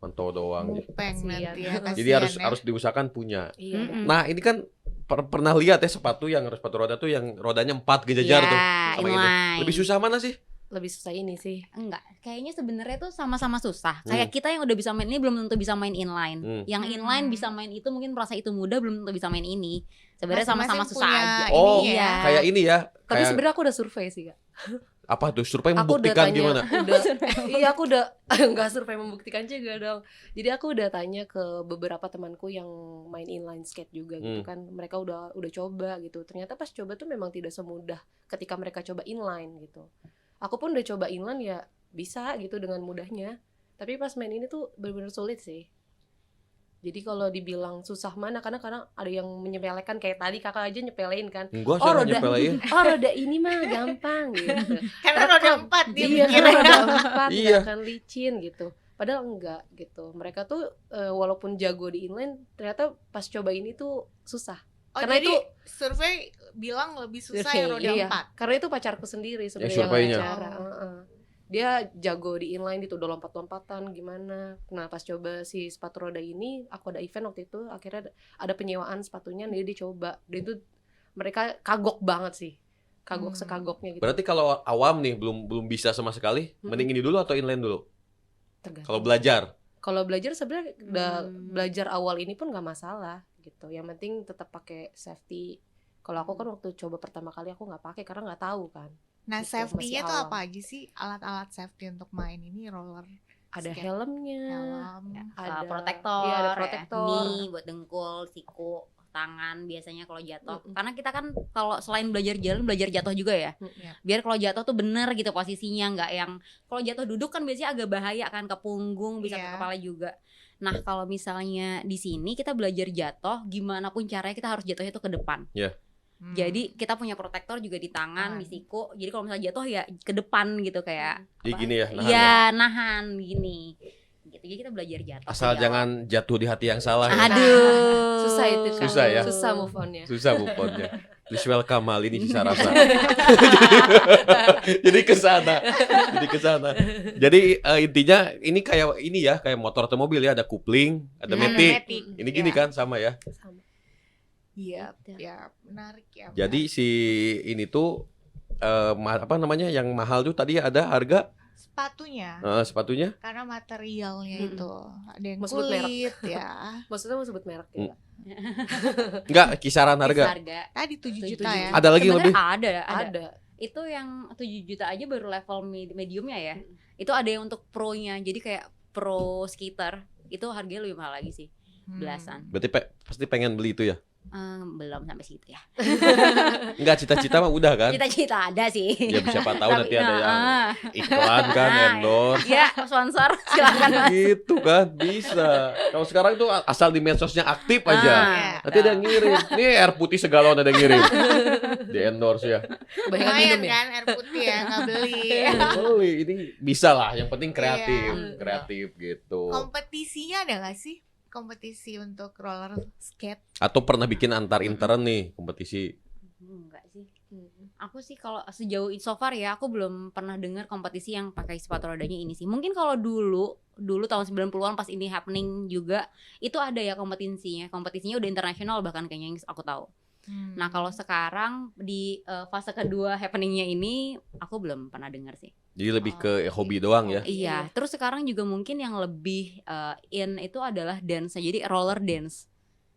[SPEAKER 1] Mantau doang.
[SPEAKER 2] Mupeng
[SPEAKER 3] Kasian.
[SPEAKER 2] nanti ya.
[SPEAKER 1] Jadi
[SPEAKER 2] kasihan ya.
[SPEAKER 1] harus diusahakan punya.
[SPEAKER 3] Iya.
[SPEAKER 4] Mm-mm.
[SPEAKER 1] Nah, ini kan pernah lihat ya sepatu roda tuh yang rodanya 4 gejajar tuh. Sama ini.
[SPEAKER 4] inline.
[SPEAKER 1] Lebih susah mana sih?
[SPEAKER 3] Lebih susah ini sih.
[SPEAKER 4] Enggak, kayaknya sebenarnya tuh sama-sama susah. Kayak kita yang udah bisa main ini belum tentu bisa main inline. Yang inline bisa main itu mungkin merasa itu mudah, belum tentu bisa main ini. Sebenarnya sama-sama
[SPEAKER 2] Masing-masing
[SPEAKER 4] susah
[SPEAKER 2] punya
[SPEAKER 4] aja.
[SPEAKER 1] Oh,
[SPEAKER 2] ininya.
[SPEAKER 4] Iya.
[SPEAKER 1] Kayak ini ya.
[SPEAKER 3] Tapi
[SPEAKER 1] Kayak
[SPEAKER 3] sebenarnya aku udah survei sih, Kak.
[SPEAKER 1] apa tuh? Survei
[SPEAKER 3] Aku udah
[SPEAKER 1] membuktikan
[SPEAKER 3] tanya,
[SPEAKER 1] gimana?
[SPEAKER 3] iya aku udah nggak survei membuktikan juga dong. Jadi aku udah tanya ke beberapa temanku yang main inline skate juga gitu kan. Mereka udah coba gitu. Ternyata pas coba tuh memang tidak semudah ketika mereka coba inline gitu. Aku pun udah coba inline ya bisa gitu dengan mudahnya. Tapi pas main ini tuh benar-benar sulit sih. Jadi kalau dibilang susah mana, karena ada yang menyepelekan kayak tadi kakak aja nyepelein kan.
[SPEAKER 1] Enggak sih
[SPEAKER 3] Oh,
[SPEAKER 1] hanya
[SPEAKER 3] roda-
[SPEAKER 1] nyepelein.
[SPEAKER 3] Oh roda ini mah gampang gitu.
[SPEAKER 2] Karena roda 4 dia
[SPEAKER 3] Iya,
[SPEAKER 2] mikirnya.
[SPEAKER 3] karena roda 4
[SPEAKER 1] Iya.
[SPEAKER 3] nggak akan licin gitu. Padahal enggak gitu. Mereka tuh walaupun jago di inline, ternyata pas coba ini tuh susah.
[SPEAKER 2] Oh,
[SPEAKER 3] Karena
[SPEAKER 2] jadi
[SPEAKER 3] itu-
[SPEAKER 2] survei bilang lebih susah
[SPEAKER 3] Survei,
[SPEAKER 2] yang roda
[SPEAKER 3] iya.
[SPEAKER 2] 4.
[SPEAKER 3] Karena itu pacarku sendiri sebenarnya
[SPEAKER 1] surveinya.
[SPEAKER 3] yang wawancara. Dia jago di inline gitu, udah lompat-lompatan gimana. Nah pas coba si sepatu roda ini, aku ada event waktu itu, akhirnya ada penyewaan sepatunya, dia coba. Dan itu mereka kagok banget sih, kagok sekagoknya gitu.
[SPEAKER 1] Berarti kalau awam nih belum bisa sama sekali, mending ini dulu atau inline dulu?
[SPEAKER 3] Tergantung.
[SPEAKER 1] Kalau belajar.
[SPEAKER 3] Kalau belajar sebenarnya udah belajar awal ini pun nggak masalah gitu. Yang penting tetap pakai safety. Kalau aku kan waktu coba pertama kali aku nggak pakai karena nggak tahu kan.
[SPEAKER 2] Nah,
[SPEAKER 3] Gitu,
[SPEAKER 2] safety-nya
[SPEAKER 3] masih
[SPEAKER 2] tuh
[SPEAKER 3] awam.
[SPEAKER 2] apa aja sih? Alat-alat safety untuk main ini roller
[SPEAKER 3] Ada
[SPEAKER 2] skate,
[SPEAKER 3] helmnya,
[SPEAKER 2] helm.
[SPEAKER 3] ada
[SPEAKER 4] protektor,
[SPEAKER 3] iya, ada
[SPEAKER 4] ya.
[SPEAKER 3] protektor.
[SPEAKER 4] Knee buat dengkul, siku, tangan biasanya kalau jatuh. Karena kita kan kalau selain belajar jalan, belajar jatuh juga ya.
[SPEAKER 2] Iya.
[SPEAKER 4] Biar kalau jatuh tuh bener gitu posisinya, nggak yang kalau jatuh duduk kan biasanya agak bahaya kan, ke punggung, bisa ke
[SPEAKER 2] Iya.
[SPEAKER 4] kepala juga. Nah, kalau misalnya di sini kita belajar jatuh, gimana pun caranya kita harus jatuhnya tuh ke depan. Jadi kita punya protektor juga di tangan, di siku. Jadi kalau misalnya jatuh ya ke depan gitu kayak.
[SPEAKER 1] Jadi gini ya, nahan
[SPEAKER 4] Iya, nahan gini. Gitu. Jadi kita belajar jatuh.
[SPEAKER 1] Asal
[SPEAKER 4] Iya.
[SPEAKER 1] jangan jatuh di hati yang salah. Ya.
[SPEAKER 4] Aduh.
[SPEAKER 3] Susah itu kan.
[SPEAKER 1] Susah ya?
[SPEAKER 3] Susah move on-nya.
[SPEAKER 1] Susah buponnya. Please welcome Malini Sisa Rasa. Jadi ke sana. Jadi intinya ini kayak motor atau mobil ya, ada kupling, ada matic. Ini gini kan sama ya.
[SPEAKER 3] Sama.
[SPEAKER 2] Iya, ya menarik ya.
[SPEAKER 1] Jadi si ini tuh apa namanya yang mahal tuh tadi ada harga
[SPEAKER 2] sepatunya
[SPEAKER 1] sepatunya
[SPEAKER 2] karena materialnya itu ada yang
[SPEAKER 3] Mau sebut merek?
[SPEAKER 2] kulit ya.
[SPEAKER 3] Maksudnya mau sebut merek ya?
[SPEAKER 1] enggak kisaran harga.
[SPEAKER 2] Tadi 7
[SPEAKER 3] 7
[SPEAKER 2] juta ya.
[SPEAKER 1] Ada lagi yang lebih?
[SPEAKER 4] Ada.
[SPEAKER 3] Ada.
[SPEAKER 4] Itu yang 7 juta aja baru level mediumnya ya. Itu ada yang untuk pro-nya. Jadi kayak pro skater itu harganya lebih mahal lagi sih. Belasan.
[SPEAKER 1] Berarti pasti pengen beli itu ya?
[SPEAKER 4] Belum sampai situ ya.
[SPEAKER 1] Enggak, cita-cita mah udah kan?
[SPEAKER 4] Cita-cita ada sih.
[SPEAKER 1] Ya siapa tahu nanti ada yang
[SPEAKER 4] Nah,
[SPEAKER 1] iklan kan, endorse.
[SPEAKER 4] ya sponsor silakan Mas.
[SPEAKER 1] Gitu kan, bisa. Kalau sekarang tuh asal di medsosnya aktif aja. Nanti ada yang ngirim. Nih air putih segalon ada yang ngirim. Di endorse ya.
[SPEAKER 3] Kebanyakan
[SPEAKER 2] Lumayan
[SPEAKER 3] minum ya?
[SPEAKER 2] kan air putih ya, nggak beli.
[SPEAKER 1] Beli, ini bisa lah. Yang penting kreatif,
[SPEAKER 2] Iya.
[SPEAKER 1] kreatif gitu.
[SPEAKER 2] Kompetisinya ada nggak sih? Kompetisi untuk roller skate?
[SPEAKER 1] Atau pernah bikin antar intern nih kompetisi?
[SPEAKER 4] Enggak sih. Aku sih kalau sejauh so far ya aku belum pernah dengar kompetisi yang pakai sepatu rodanya ini sih. Mungkin kalau dulu tahun 90-an pas ini happening juga itu ada ya kompetisinya. Kompetisinya udah internasional bahkan kayaknya yang aku tahu. Nah, kalau sekarang di fase kedua happeningnya ini aku belum pernah dengar sih.
[SPEAKER 1] Jadi lebih ke hobi doang ya?
[SPEAKER 4] Iya, terus sekarang juga mungkin yang lebih in itu adalah dance. Jadi roller dance.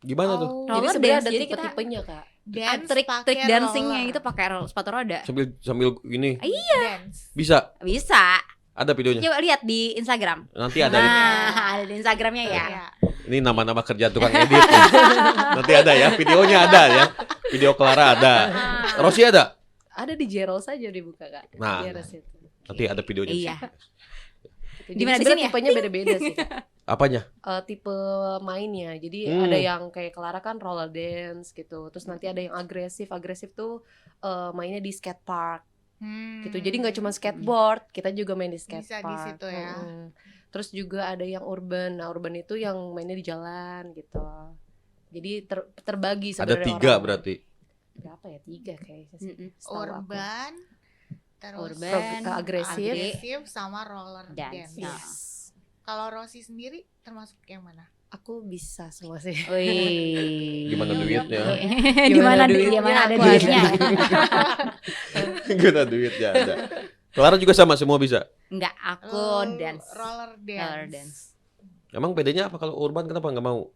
[SPEAKER 1] Gimana tuh?
[SPEAKER 3] Jadi
[SPEAKER 4] Roller
[SPEAKER 3] sebenarnya
[SPEAKER 4] dance,
[SPEAKER 3] ada
[SPEAKER 4] jadi kita-
[SPEAKER 3] tipe-tipenya kak.
[SPEAKER 2] Dance
[SPEAKER 4] Trik
[SPEAKER 2] pakai
[SPEAKER 4] dancingnya
[SPEAKER 2] roller.
[SPEAKER 4] itu pakai sepatu roda.
[SPEAKER 1] Sambil ini
[SPEAKER 2] Dance.
[SPEAKER 1] bisa?
[SPEAKER 4] Bisa.
[SPEAKER 1] Ada videonya?
[SPEAKER 4] Coba lihat di Instagram.
[SPEAKER 1] Nanti ada.
[SPEAKER 4] Nah, ada di Instagramnya ya.
[SPEAKER 2] Iya.
[SPEAKER 1] Ini nama-nama kerja tukang edit. Nih. Nanti ada ya, videonya ada ya. Video Clara ada. Rossi ada?
[SPEAKER 3] Ada di Jerol saja dibuka kak.
[SPEAKER 1] Nah.
[SPEAKER 3] Di RS itu.
[SPEAKER 1] Nanti ada videonya.
[SPEAKER 4] Iya.
[SPEAKER 3] Gitu.
[SPEAKER 4] Di mana, di
[SPEAKER 3] sebenarnya
[SPEAKER 4] sini ya?
[SPEAKER 3] tipenya beda-beda sih.
[SPEAKER 1] Apanya?
[SPEAKER 3] Tipe mainnya. Jadi ada yang kayak Clara kan roller dance gitu. Terus nanti ada yang agresif. Agresif tuh mainnya di skate park gitu. Jadi nggak cuma skateboard, kita juga main di skate
[SPEAKER 2] Bisa di
[SPEAKER 3] park.
[SPEAKER 2] situ ya.
[SPEAKER 3] Terus juga ada yang urban. Nah, urban itu yang mainnya di jalan gitu. Jadi terbagi
[SPEAKER 1] Ada
[SPEAKER 3] sebenarnya
[SPEAKER 1] 3
[SPEAKER 3] orang.
[SPEAKER 1] berarti.
[SPEAKER 3] Berapa ya? 3 kayaknya sih. setahu aku.
[SPEAKER 2] Urban, terus
[SPEAKER 4] Urban,
[SPEAKER 3] agresif.
[SPEAKER 2] agresif sama roller
[SPEAKER 4] Dance.
[SPEAKER 2] dance.
[SPEAKER 3] Yes.
[SPEAKER 2] Kalau Rosi sendiri termasuk yang mana?
[SPEAKER 3] Aku bisa semua sih.
[SPEAKER 4] Wih.
[SPEAKER 1] Gimana duitnya?
[SPEAKER 4] Gimana
[SPEAKER 3] duitnya?
[SPEAKER 4] Gimana ada
[SPEAKER 3] Aku
[SPEAKER 4] duitnya?
[SPEAKER 1] Gimana duitnya ada. Clara juga sama, semua bisa.
[SPEAKER 4] Enggak, aku dance.
[SPEAKER 2] Roller dance.
[SPEAKER 4] Roller dance.
[SPEAKER 1] Emang bedanya apa kalau urban, kenapa nggak mau?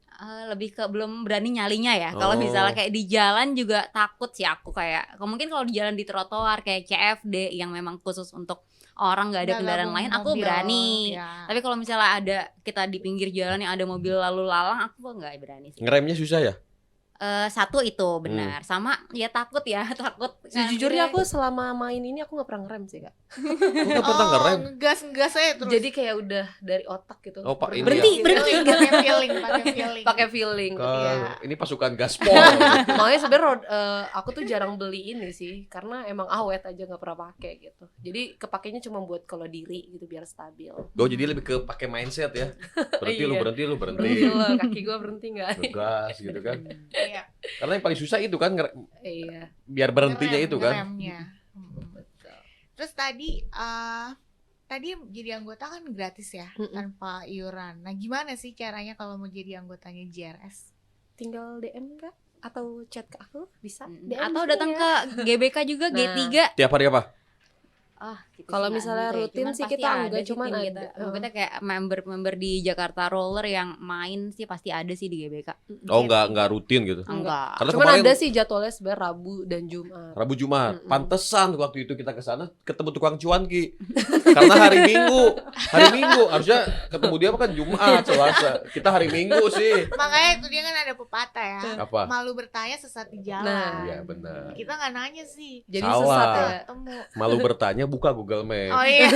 [SPEAKER 4] Lebih ke belum berani nyalinya ya. Kalau
[SPEAKER 1] Oh.
[SPEAKER 4] misalnya kayak di jalan juga takut sih aku, kayak mungkin kalau di jalan di trotoar kayak CFD yang memang khusus untuk orang nggak ada
[SPEAKER 2] Nggak
[SPEAKER 4] kendaraan
[SPEAKER 2] gabung
[SPEAKER 4] lain, aku
[SPEAKER 2] mobil,
[SPEAKER 4] berani.
[SPEAKER 2] ya.
[SPEAKER 4] Tapi kalau misalnya ada kita di pinggir jalan yang ada mobil lalu lalang, aku nggak berani sih.
[SPEAKER 1] Ngeremnya susah ya?
[SPEAKER 4] Satu itu benar, sama ya takut ya takut.
[SPEAKER 3] Sejujurnya aku selama main ini aku nggak pernah ngerem sih, Kak.
[SPEAKER 1] Aku nggak pernah ngerem.
[SPEAKER 2] Ngegas saya terus.
[SPEAKER 3] Jadi kayak udah dari otak gitu.
[SPEAKER 1] Oh, Pak, ini
[SPEAKER 4] Berhenti,
[SPEAKER 1] ya.
[SPEAKER 4] berhenti.
[SPEAKER 2] pakai feeling, pakai feeling.
[SPEAKER 3] Pakai feeling.
[SPEAKER 2] Iya.
[SPEAKER 1] Ini pasukan gaspol. gitu.
[SPEAKER 3] Makanya sebenarnya aku tuh jarang beli ini sih, karena emang awet aja nggak pernah pakai gitu. Jadi kepakainya cuma buat kalau diri gitu biar stabil.
[SPEAKER 1] Oh, jadi lebih ke pakai mindset ya. Berhenti lu,
[SPEAKER 3] Iya.
[SPEAKER 1] berhenti lu,
[SPEAKER 3] Berhenti
[SPEAKER 1] berhenti.
[SPEAKER 3] loh, kaki gua berhenti nggak?
[SPEAKER 1] Ngegas gitu kan.
[SPEAKER 2] Iya.
[SPEAKER 1] Karena yang paling susah itu kan
[SPEAKER 3] Iya.
[SPEAKER 1] biar berhentinya
[SPEAKER 2] Ngerem,
[SPEAKER 1] itu kan.
[SPEAKER 2] ngeremnya. Terus tadi jadi anggota kan gratis ya, tanpa iuran. Nah, gimana sih caranya kalau mau jadi anggotanya JRS?
[SPEAKER 3] Tinggal DM nggak? Atau chat ke aku bisa?
[SPEAKER 4] Atau datang ke GBK juga,
[SPEAKER 3] Nah.
[SPEAKER 4] G3.
[SPEAKER 1] Tiap hari apa?
[SPEAKER 4] Gitu
[SPEAKER 3] Kalau
[SPEAKER 4] sih,
[SPEAKER 3] misalnya
[SPEAKER 4] nggak ada ya.
[SPEAKER 3] rutin
[SPEAKER 4] Cuman
[SPEAKER 3] sih
[SPEAKER 4] pasti
[SPEAKER 3] kita enggak,
[SPEAKER 4] sih
[SPEAKER 3] cuman
[SPEAKER 4] tim
[SPEAKER 3] ada.
[SPEAKER 4] kita kayak member di Jakarta Roller yang main sih pasti ada sih di GBK.
[SPEAKER 1] Oh, nggak rutin gitu.
[SPEAKER 4] Enggak.
[SPEAKER 1] Karena
[SPEAKER 3] Cuman
[SPEAKER 1] kemarin
[SPEAKER 3] ada sih jadwalnya sebenarnya Rabu dan Jumat.
[SPEAKER 1] Rabu Jumat, pantesan waktu itu kita ke sana ketemu tukang cuanki. Karena hari Minggu harusnya ketemu dia kan Jumat, Selasa. Kita hari Minggu sih.
[SPEAKER 2] Makanya itu dia kan ada pepatah ya.
[SPEAKER 1] Apa?
[SPEAKER 2] Malu bertanya sesat di jalan.
[SPEAKER 3] Nah.
[SPEAKER 1] Iya benar.
[SPEAKER 2] Kita nggak nanya sih.
[SPEAKER 3] Jadi
[SPEAKER 1] Salah.
[SPEAKER 3] sesat ya.
[SPEAKER 2] Ketemu.
[SPEAKER 1] Malu bertanya, buka Google Maps.
[SPEAKER 2] Oh iya.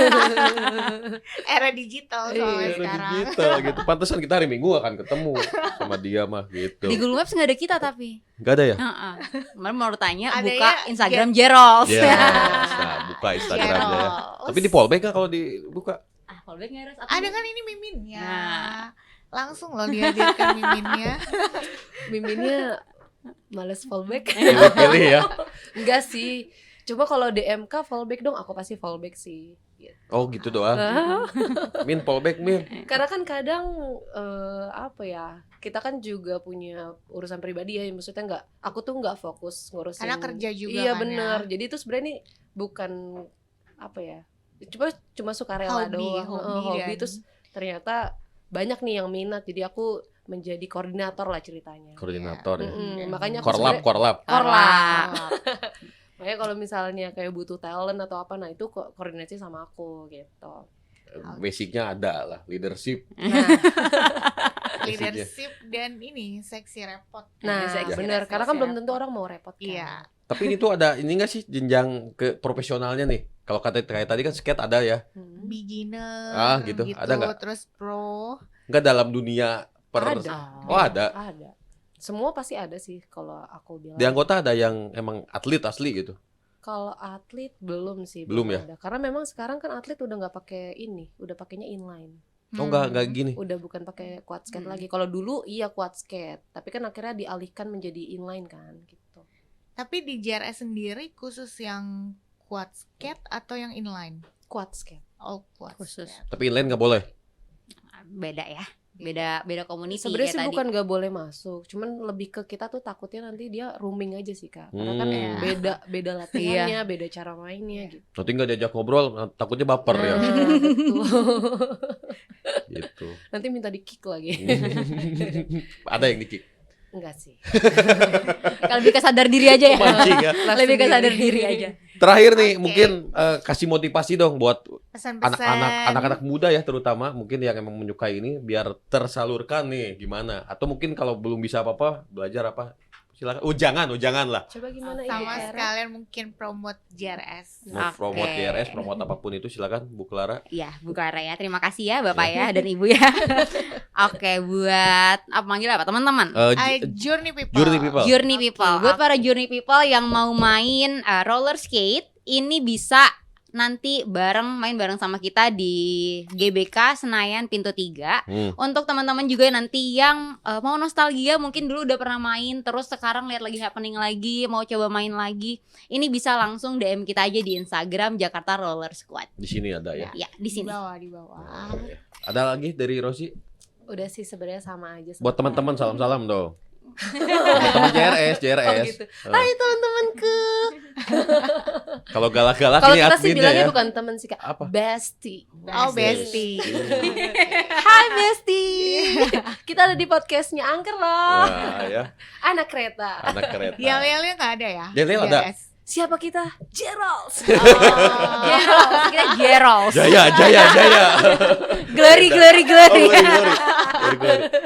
[SPEAKER 2] Era digital soalnya
[SPEAKER 3] Iya,
[SPEAKER 2] sekarang.
[SPEAKER 1] Digital gitu. Pantesan kita hari Minggu akan ketemu sama dia mah gitu.
[SPEAKER 4] Di Google Maps nggak ada kita tapi.
[SPEAKER 1] Gak ada ya?
[SPEAKER 4] Heeh. Kemarin mau tanya
[SPEAKER 2] Ada
[SPEAKER 4] buka
[SPEAKER 2] ya,
[SPEAKER 4] Instagram Jeros.
[SPEAKER 1] Ya, nah, buka Instagramnya ya.
[SPEAKER 2] Jeros.
[SPEAKER 1] Tapi di Polbank kan kalau dibuka.
[SPEAKER 4] Fallback nggak Ros?
[SPEAKER 2] Ada kan ini miminnya.
[SPEAKER 4] Nah.
[SPEAKER 2] Langsung loh dihadirkan miminnya.
[SPEAKER 3] Miminnya males fallback.
[SPEAKER 1] Pilih-pilih ya.
[SPEAKER 3] Enggak sih. Coba kalau DMK fallback dong, aku pasti fallback sih. Gitu.
[SPEAKER 1] Oh gitu doang. Min Polbank Min.
[SPEAKER 3] Karena kan kadang apa ya, kita kan juga punya urusan pribadi ya, maksudnya nggak, aku tuh nggak fokus ngurusin.
[SPEAKER 2] Karena kerja juga
[SPEAKER 3] Iya
[SPEAKER 2] kan
[SPEAKER 3] bener.
[SPEAKER 2] ya.
[SPEAKER 3] Jadi itu sebenarnya ini bukan apa ya, cuma sukarela
[SPEAKER 2] Hobi,
[SPEAKER 3] doang,
[SPEAKER 2] hobi dan-
[SPEAKER 3] terus ternyata banyak nih yang minat, jadi aku menjadi koordinator lah ceritanya.
[SPEAKER 1] Koordinator ya.
[SPEAKER 3] Makanya aku
[SPEAKER 1] Korlap,
[SPEAKER 3] sebenarnya-
[SPEAKER 1] korlap.
[SPEAKER 3] Korlap. Makanya kalau misalnya kayak butuh talent atau apa, nah itu koordinasi sama aku gitu.
[SPEAKER 1] Basicnya ada lah, leadership.
[SPEAKER 3] Nah,
[SPEAKER 2] Leadership dan ini seksi repot.
[SPEAKER 3] nah
[SPEAKER 4] Seksi
[SPEAKER 3] bener,
[SPEAKER 4] repot,
[SPEAKER 3] karena kan
[SPEAKER 4] seksi
[SPEAKER 3] belum
[SPEAKER 4] repot.
[SPEAKER 3] tentu orang mau repot kan.
[SPEAKER 2] Iya.
[SPEAKER 1] Tapi ini tuh ada ini nggak sih jenjang ke profesionalnya nih? Kalau kata kayak tadi kan skate ada ya.
[SPEAKER 2] Beginner
[SPEAKER 1] gitu. Ada nggak?
[SPEAKER 2] Terus pro.
[SPEAKER 1] Nggak dalam dunia per.
[SPEAKER 3] Ada.
[SPEAKER 1] Oh ada.
[SPEAKER 3] Ada. Semua pasti ada sih kalau aku bilang.
[SPEAKER 1] Di anggota ada yang emang atlet asli gitu.
[SPEAKER 3] Kalau atlet belum sih.
[SPEAKER 1] Belum ya?
[SPEAKER 3] ada. Karena memang sekarang kan atlet udah nggak pakai ini, udah pakainya inline.
[SPEAKER 1] Oh nggak gini.
[SPEAKER 3] Udah bukan pakai quad skate lagi. Kalau dulu iya quad skate, tapi kan akhirnya dialihkan menjadi inline kan gitu.
[SPEAKER 2] Tapi di JRS sendiri khusus yang quad skate atau yang inline?
[SPEAKER 3] Quad skate.
[SPEAKER 2] Oh, quad
[SPEAKER 4] Khusus.
[SPEAKER 2] skate.
[SPEAKER 1] Tapi inline nggak boleh.
[SPEAKER 4] Beda ya. Beda komuniti
[SPEAKER 3] Sebenarnya
[SPEAKER 4] kayak
[SPEAKER 3] sih
[SPEAKER 4] tadi.
[SPEAKER 3] bukan nggak boleh masuk, cuman lebih ke kita tuh takutnya nanti dia rooming aja sih Kak. Karena kan
[SPEAKER 1] Hmm.
[SPEAKER 3] beda latihannya, beda cara mainnya gitu.
[SPEAKER 1] Nanti nggak diajak ngobrol, takutnya baper ya.
[SPEAKER 3] Nah, betul.
[SPEAKER 1] Gitu.
[SPEAKER 3] Nanti minta di kick lagi.
[SPEAKER 1] Ada yang di-kick.
[SPEAKER 3] Enggak sih.
[SPEAKER 4] Kalau lebih ke sadar diri aja ya.
[SPEAKER 1] Mancing ya.
[SPEAKER 4] Lebih ke sadar diri aja.
[SPEAKER 1] Terakhir nih,
[SPEAKER 2] Oke.
[SPEAKER 1] mungkin kasih motivasi dong buat
[SPEAKER 2] Pesan-pesan.
[SPEAKER 1] anak-anak muda ya, terutama mungkin yang emang menyukai ini biar tersalurkan nih gimana. Atau mungkin kalau belum bisa apa-apa, belajar apa. Silakan. Jangan lah.
[SPEAKER 3] Coba gimana
[SPEAKER 2] Sama
[SPEAKER 3] Ibu Clara?
[SPEAKER 2] sekalian mungkin promote JRS.
[SPEAKER 1] Mau promote
[SPEAKER 4] Oke.
[SPEAKER 1] JRS, promote apapun itu silakan Bu Clara.
[SPEAKER 4] Iya, Bu Clara ya. Terima kasih ya Bapak ya dan Ibu ya. Oke, buat apa manggil apa teman-teman?
[SPEAKER 2] Journey People.
[SPEAKER 1] Journey People.
[SPEAKER 4] Journey People. Buat para Journey People yang mau main roller skate, ini bisa nanti main bareng sama kita di GBK Senayan Pintu 3. Untuk teman-teman juga nanti yang mau nostalgia, mungkin dulu udah pernah main terus sekarang lihat lagi happening lagi, mau coba main lagi, ini bisa langsung DM kita aja di Instagram Jakarta Roller Squad.
[SPEAKER 1] Di sini ada ya.
[SPEAKER 4] Ya, di sini.
[SPEAKER 2] Di bawah.
[SPEAKER 1] Ada lagi dari Rosi?
[SPEAKER 3] Udah sih sebenarnya sama aja.
[SPEAKER 1] Buat teman-teman salam-salam dong. Teman-teman JRS.
[SPEAKER 3] Oh gitu. Hai teman-temanku.
[SPEAKER 1] Kalau galak-galak
[SPEAKER 3] Kalau
[SPEAKER 1] ini
[SPEAKER 3] kita sih
[SPEAKER 1] adminnya
[SPEAKER 3] bilangnya
[SPEAKER 1] ya.
[SPEAKER 3] bukan teman sih Kak.
[SPEAKER 1] Apa?
[SPEAKER 3] Bestie.
[SPEAKER 2] Oh, bestie.
[SPEAKER 3] Hai Bestie. Kita ada di podcastnya Angker loh.
[SPEAKER 1] Nah, ya.
[SPEAKER 3] Anak kereta.
[SPEAKER 1] Anak kereta.
[SPEAKER 2] Yel-yelnya nggak ada ya?
[SPEAKER 1] Yel-yel ada.
[SPEAKER 2] JRS.
[SPEAKER 3] Siapa kita? Gerald.
[SPEAKER 4] Gerald, kita Gerald.
[SPEAKER 1] Jaya.
[SPEAKER 4] Glory.
[SPEAKER 1] Glory.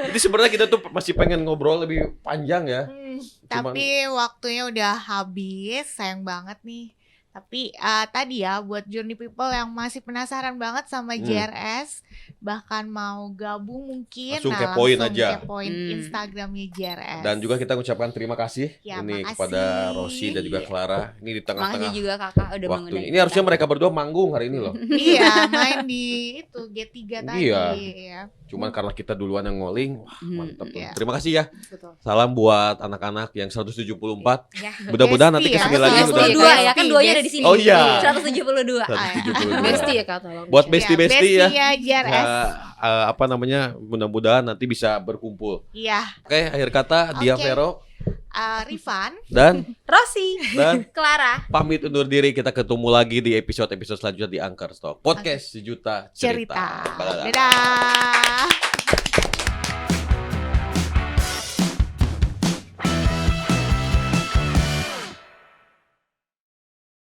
[SPEAKER 1] Jadi sebenarnya kita tuh masih pengen ngobrol lebih panjang ya.
[SPEAKER 2] Tapi waktunya udah habis, sayang banget nih. Tapi tadi ya buat Journey People yang masih penasaran banget sama JRS, bahkan mau gabung mungkin,
[SPEAKER 1] Langsung kepoin aja.
[SPEAKER 2] kepoin Instagramnya JRS.
[SPEAKER 1] Dan juga kita mengucapkan terima kasih
[SPEAKER 2] Ya,
[SPEAKER 1] ini
[SPEAKER 2] makasih.
[SPEAKER 1] kepada Rosi dan juga Clara. Ini di
[SPEAKER 4] Makasih
[SPEAKER 1] tengah-tengah
[SPEAKER 4] juga kakak udah
[SPEAKER 1] waktu.
[SPEAKER 4] mengundang
[SPEAKER 1] Ini harusnya mereka berdua manggung hari ini loh.
[SPEAKER 2] Iya, main di itu G3 tadi
[SPEAKER 1] Iya.
[SPEAKER 2] ya.
[SPEAKER 1] Cuman karena kita duluan yang ngoling, wah mantap.
[SPEAKER 2] Iya.
[SPEAKER 1] Terima kasih ya.
[SPEAKER 3] Betul.
[SPEAKER 1] Salam buat anak-anak yang 174.
[SPEAKER 4] Ya.
[SPEAKER 1] Mudah-mudahan nanti
[SPEAKER 2] Bestie ya.
[SPEAKER 1] kesini lagi udah
[SPEAKER 4] 172 ya, kan duanya ada di sini.
[SPEAKER 1] Oh, iya.
[SPEAKER 4] 172.
[SPEAKER 1] 172.
[SPEAKER 3] Bestie ya Kak, tolong.
[SPEAKER 1] Buat bestie-bestie ya.
[SPEAKER 2] JRS.
[SPEAKER 1] Apa namanya? Mudah-mudahan nanti bisa berkumpul.
[SPEAKER 2] Iya.
[SPEAKER 1] Oke, akhir kata Dia
[SPEAKER 2] Oke.
[SPEAKER 1] Vero
[SPEAKER 2] Rifan.
[SPEAKER 1] dan
[SPEAKER 3] Rosi.
[SPEAKER 4] Clara.
[SPEAKER 1] pamit undur diri. Kita ketemu lagi di episode-episode selanjutnya di Anchor Stock Podcast Sejuta Cerita.
[SPEAKER 2] Cerita.
[SPEAKER 1] Dadah.
[SPEAKER 2] Dadah.